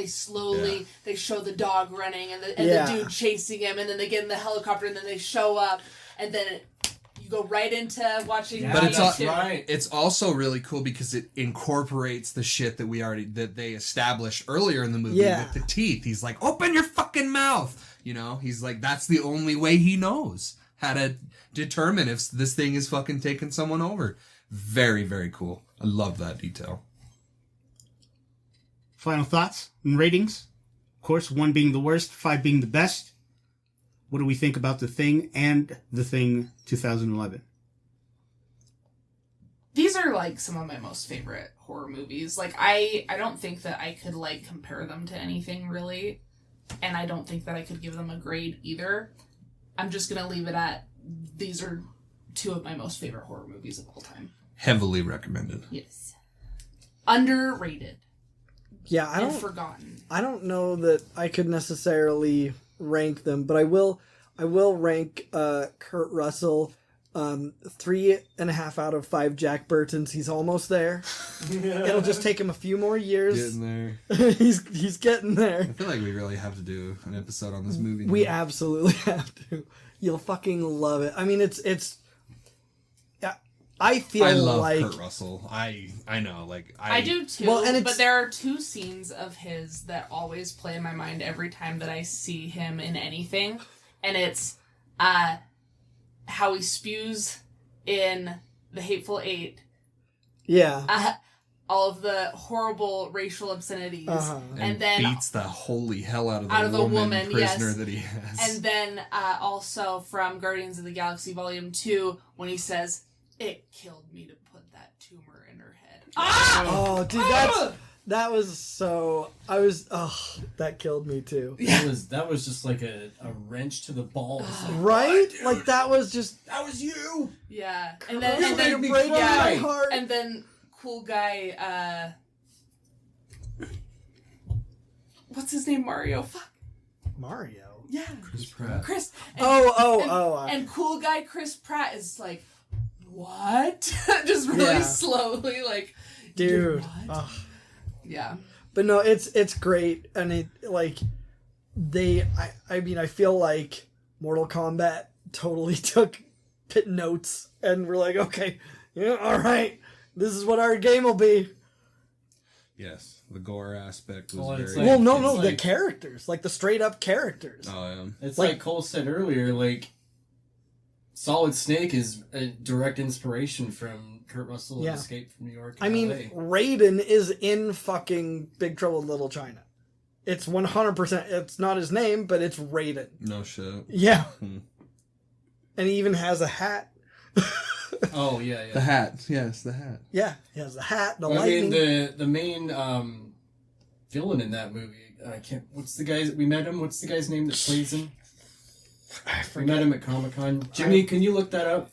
slowly they show the dog running and the dude chasing him, and then they get in the helicopter, and then they show up, and then you go right into watching. But it's also really cool because it incorporates the shit that they established earlier in the movie with the teeth. He's like, open your fucking mouth, you know. He's like, that's the only way he knows how to determine if this thing is fucking taking someone over. Very, very cool. I love that detail. Final thoughts and ratings? Of course, 1 being the worst, 5 being the best. What do we think about The Thing and The Thing 2011? These are like some of my most favorite horror movies. Like I don't think that I could like compare them to anything really, and I don't think that I could give them a grade either. I'm just gonna leave it at these are 2 of my most favorite horror movies of all time. Heavily recommended. Yes. Underrated. Yeah, I don't know that I could necessarily rank them, but I will rank Kurt Russell 3.5 out of 5 Jack Burtons. He's almost there. It'll just take him a few more years. Getting there. He's getting there. I feel like we really have to do an episode on this movie. We absolutely have to. You'll fucking love it. I mean, it's. I feel I love like Kurt Russell. I know, like I do too. Well, and but there are 2 scenes of his that always play in my mind every time that I see him in anything, and it's how he spews in The Hateful Eight. Yeah. All of the horrible racial obscenities, and then beats the holy hell out of the woman prisoner that he has. And then also from Guardians of the Galaxy Volume 2 when he says, "It killed me to put that tumor in her head." Oh, dude, that was so. That killed me too. That was just like a wrench to the balls. Right? Like that was you. Yeah, and then break my heart. And then cool guy. What's his name? Mario. Fuck. Mario. Yeah. Chris Pratt. Chris. And cool guy Chris Pratt is like, what? Just really slowly, like, dude. What? Yeah. But no, it's great, and it like I mean, I feel like Mortal Kombat totally took notes, and we're like, okay, yeah, all right, this is what our game will be. Yes, the gore aspect was Well, very... like- Well, no, like- the characters, like the straight up characters. Oh, yeah. It's Like- like Cole said earlier, like Solid Snake is a direct inspiration from Kurt Russell and Yeah. Escape from New York. I mean, Raiden is in fucking Big Trouble in Little China. It's 100%. It's not his name, but it's Raiden. No shit. Yeah. And he even has a hat. oh yeah. The hat. Yes, the hat. Yeah, he has the hat, the I lightning. mean, the main villain in that movie. I can't. What's the guy? We met him. What's the guy's name that plays him? We met him at Comic-Con. Jimmy, can you look that up?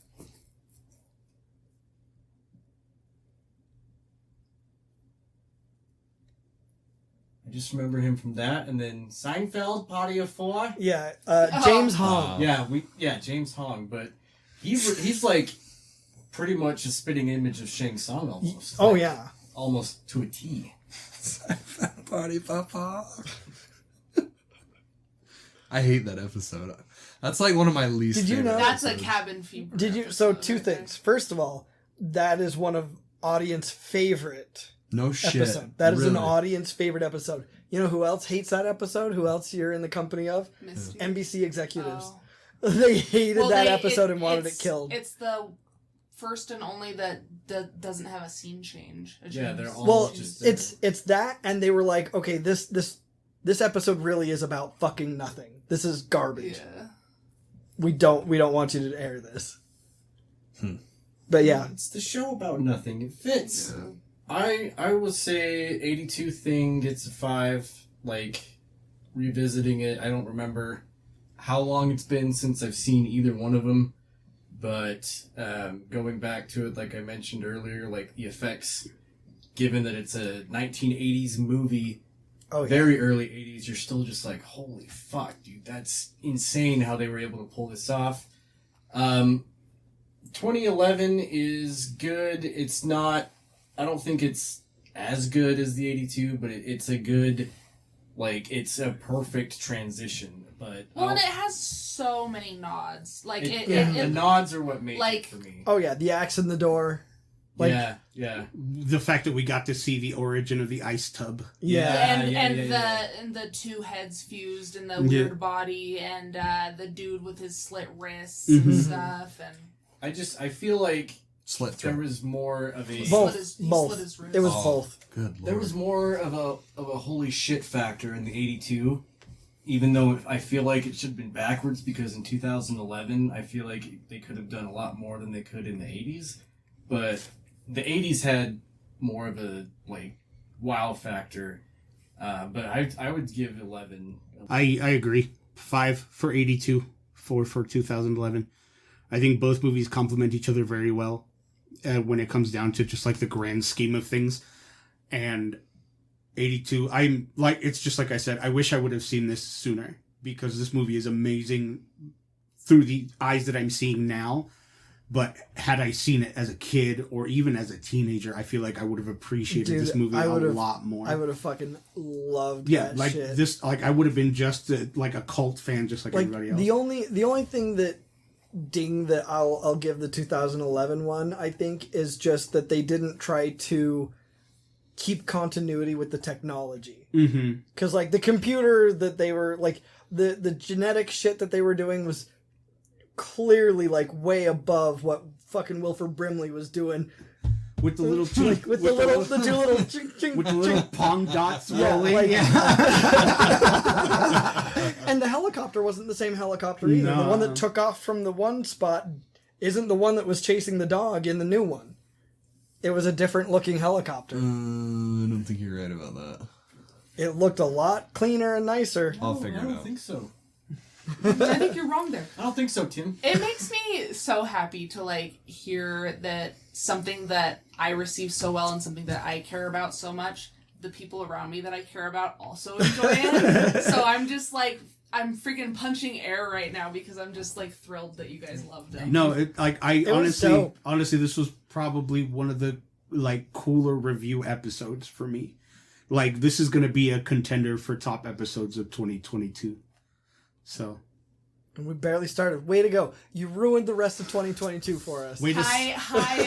I just remember him from that, and then Seinfeld, Party of Four. Yeah, James Hong. Yeah, James Hong, but he's like pretty much a spitting image of Shang Tsung almost. Oh like, yeah, almost to a T. Party Papa. I hate that episode. That's like one of my least. Did you know That's episodes. a cabin fever. Did you? So episode, two I think. things. First of all, that is one of audience favorite No shit. episode. That is an Really? audience favorite episode. You know who else hates that episode? Who else you're in the company of? Misty. NBC executives. Oh. They hated Well, that they- episode and wanted it it's- killed. It's the first and only that doesn't have a scene change. Yeah, they're all Well, just it's that, and they were like, okay, this episode really is about fucking nothing. This is garbage. Yeah. We don't want you to air this. But yeah, It's the show about nothing. It fits. Yeah. I will say 82 thing gets a 5. Like, revisiting it, I don't remember how long it's been since I've seen either one of them. But going back to it, like I mentioned earlier, like the effects, given that it's a 1980s movie, oh yeah, very early 80s, you're still just like, holy fuck, dude, that's insane how they were able to pull this off. 2011 is good. It's not, I don't think it's as good as the 82, but it's a good, like, it's a perfect transition. But Well, and it has so many nods. Like the nods are what made like- it for me. oh yeah, the axe in the door. Like, yeah. The fact that we got to see the origin of the ice tub. yeah. and the two heads fused and the weird body and the dude with his slit wrists and Mhm. stuff and I feel like Slit there throat. was more of a Both. he Both. slit his wrist. It was Oh. both. Good lord. there was more of a holy shit factor in the 82, even though I feel like it should have been backwards, because in 2011 I feel like they could have done a lot more than they could in the 80s. But the 80s had more of a like wow factor. But I would give 11. I agree. 5 for 82, 4 for 2011. I think both movies complement each other very well when it comes down to just like the grand scheme of things. And 82, I'm like, it's just like I said, I wish I would have seen this sooner, because this movie is amazing through the eyes that I'm seeing now. But had I seen it as a kid or even as a teenager, I feel like I would have appreciated this movie a lot more. I would have fucking loved that like shit. This, like, I would have been just like a cult fan, just like everybody else. The only thing that I'll give the 2011 one, I think, is just that they didn't try to keep continuity with the technology. Because like the computer that they were like the genetic shit that they were doing was clearly like way above what fucking Wilford Brimley was doing. With the little two little with the little pong dots rolling. And the helicopter wasn't the same helicopter either. No. The one that took off from the one spot isn't the one that was chasing the dog in the new one. It was a different looking helicopter. I don't think you're right about that. It looked a lot cleaner and nicer. I'll figure it out. I don't think so. I think you're wrong there. I don't think so, Tim. It makes me so happy to like hear that something that I receive so well and something that I care about so much, the people around me that I care about also enjoy it. So I'm just like, I'm freaking punching air right now because I'm just like thrilled that you guys loved it. No, honestly, this was probably one of the like cooler review episodes for me. Like, this is going to be a contender for top episodes of 2022. So. And we barely started. Way to go. You ruined the rest of 2022 for us. High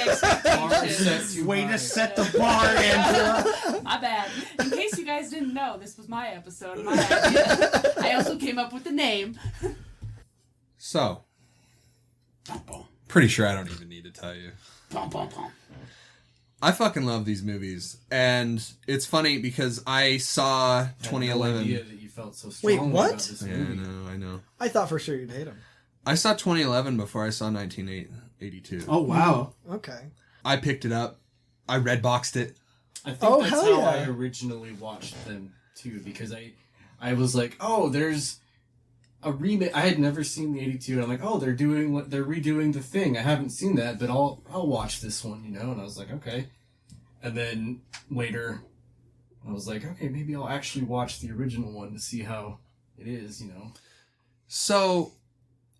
expectations. Way to set the bar, Angela. My bad. In case you guys didn't know, this was my episode. My idea. I also came up with the name. So. Pretty sure I don't even need to tell you. I fucking love these movies. And it's funny because I saw 2011. No idea that you felt so strongly about this movie. Yeah, I know. I thought for sure you'd hate him. I saw 2011 before I saw 1982. Oh, wow. Okay. I picked it up. I redboxed it. I think that's how I originally watched them, too, because I was like, oh, there's a remake. I had never seen the 82, and I'm like, oh, they're redoing The Thing. I haven't seen that, but I'll watch this one, you know? And I was like, okay. And then later, I was like, okay, maybe I'll actually watch the original one to see how it is, you know? So,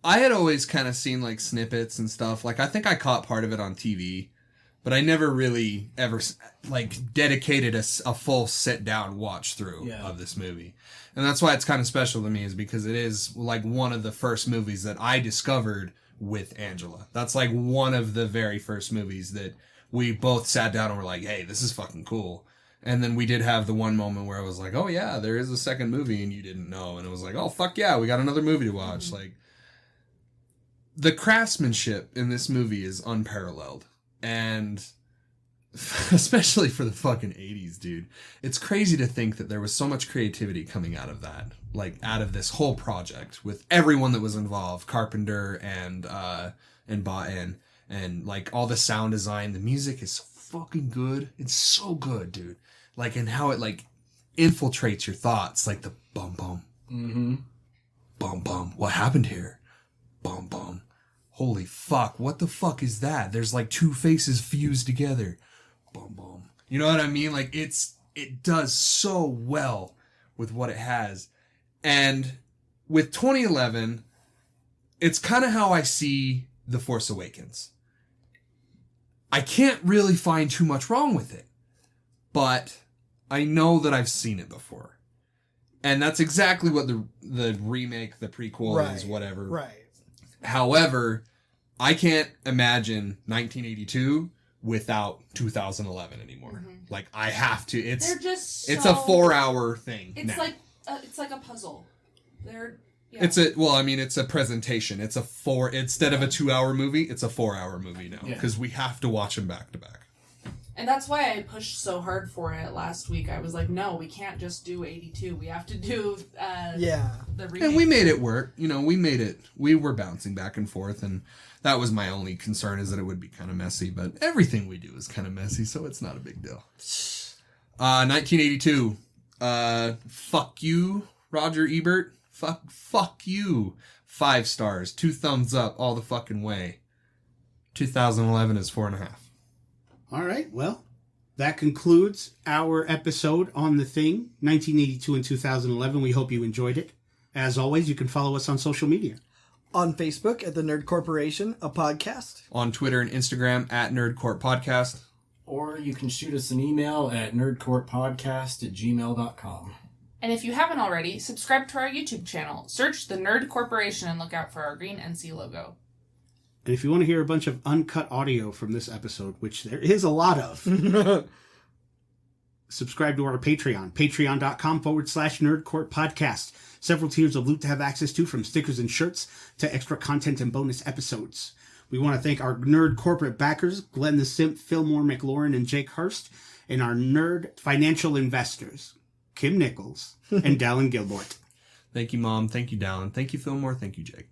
I had always kind of seen, like, snippets and stuff. Like, I think I caught part of it on TV, but I never really ever, like, dedicated a full sit-down watch-through of this movie. And that's why it's kind of special to me, is because it is, like, one of the first movies that I discovered with Angela. That's, like, one of the very first movies that we both sat down and were like, hey, this is fucking cool. And then we did have the one moment where I was like, oh, yeah, there is a second movie, and you didn't know. And it was like, oh, fuck yeah, we got another movie to watch. Like, the craftsmanship in this movie is unparalleled. And especially for the fucking 80s, dude. It's crazy to think that there was so much creativity coming out of that. Like, out of this whole project with everyone that was involved. Carpenter and Batten. And, like, all the sound design. The music is so fucking good. It's so good, dude. Like, and how it, like, infiltrates your thoughts. Like, the bum-bum. Mm-hmm. Bum-bum. What happened here? Bum-bum. Holy fuck, what the fuck is that? There's like two faces fused together. Boom, boom. You know what I mean? Like, it does so well with what it has. And with 2011, it's kind of how I see The Force Awakens. I can't really find too much wrong with it. But I know that I've seen it before. And that's exactly what the remake, the prequel is, whatever. Right. However, I can't imagine 1982 without 2011 anymore. Mm-hmm. Like, I have to. It's a 4-hour thing. It's now. It's like a puzzle. It's a presentation. It's instead of a 2-hour movie, it's a 4-hour movie now because we have to watch them back to back. And that's why I pushed so hard for it last week. I was like, no, we can't just do 82. We have to do the remake. And we made it work. You know, we were bouncing back and forth, and that was my only concern, is that it would be kind of messy. But everything we do is kind of messy, so it's not a big deal. 1982. Fuck you, Roger Ebert. Fuck you. 5 stars. 2 thumbs up all the fucking way. 2011 is 4.5. All right, well, that concludes our episode on The Thing, 1982 and 2011. We hope you enjoyed it. As always, you can follow us on social media. On Facebook at The Nerd Corporation, a podcast. On Twitter and Instagram at Nerdcourt Podcast. Or you can shoot us an email at nerdcourtpodcast@gmail.com. And if you haven't already, subscribe to our YouTube channel. Search The Nerd Corporation and look out for our green NC logo. And if you want to hear a bunch of uncut audio from this episode, which there is a lot of, subscribe to our Patreon, patreon.com/nerdcourt podcast. Several tiers of loot to have access to, from stickers and shirts to extra content and bonus episodes. We want to thank our nerd corporate backers, Glenn the Simp, Fillmore McLaurin, and Jake Hurst, and our nerd financial investors, Kim Nichols and Dallin Gilbort. Thank you, Mom. Thank you, Dallin. Thank you, Fillmore. Thank you, Jake.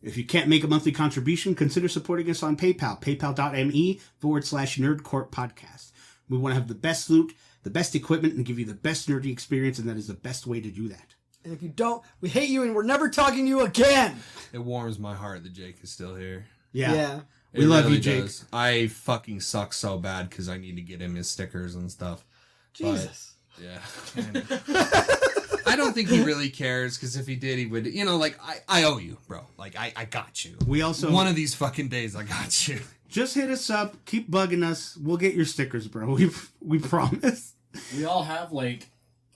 If you can't make a monthly contribution, consider supporting us on PayPal, paypal.me/nerdcourtpodcast. We want to have the best loot, the best equipment, and give you the best nerdy experience, and that is the best way to do that. And if you don't, we hate you and we're never talking to you again. It warms my heart that Jake is still here. Yeah. We love you, Jake. Does. I fucking suck so bad because I need to get him his stickers and stuff. Jesus. But, yeah. I don't think he really cares, because if he did, he would, I owe you, bro. Like, I got you. We also... One of these fucking days, I got you. Just hit us up. Keep bugging us. We'll get your stickers, bro. We promise. We all have,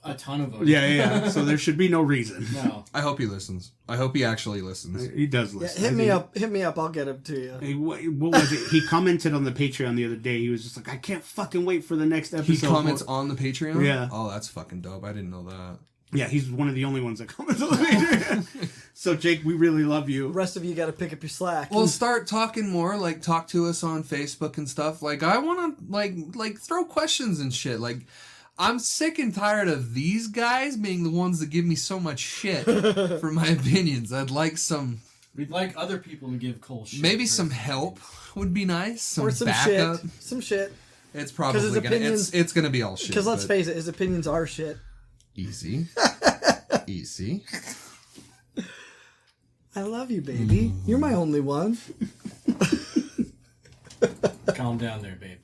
a ton of them. Yeah. So there should be no reason. No. I hope he listens. I hope he actually listens. He does listen. Yeah, hit me up. I'll get him to you. Hey, what was it? He commented on the Patreon the other day. He was just like, I can't fucking wait for the next episode. He comments on the Patreon? Yeah. Oh, that's fucking dope. I didn't know that. Yeah, he's one of the only ones that comments on the Patreon. So, Jake, we really love you. The rest of you got to pick up your slack. Well, start talking more. Talk to us on Facebook and stuff. I want to, throw questions and shit. I'm sick and tired of these guys being the ones that give me so much shit for my opinions. I'd like some... We'd like other people to give Cole shit. Maybe some help would be nice. Or some backup. Shit. Some shit. It's probably it's gonna be all shit. Because let's face it, his opinions are shit. Easy. Easy. I love you, baby. You're my only one. Calm down there, babe.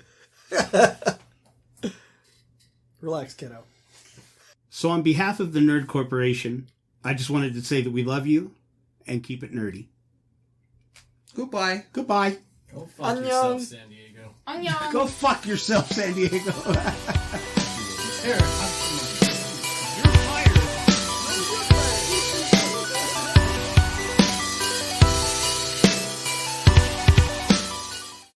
Relax, kiddo. So on behalf of the Nerd Corporation, I just wanted to say that we love you and keep it nerdy. Goodbye. Goodbye. Go fuck yourself, San Diego. Annyeong. Go fuck yourself, San Diego. Here,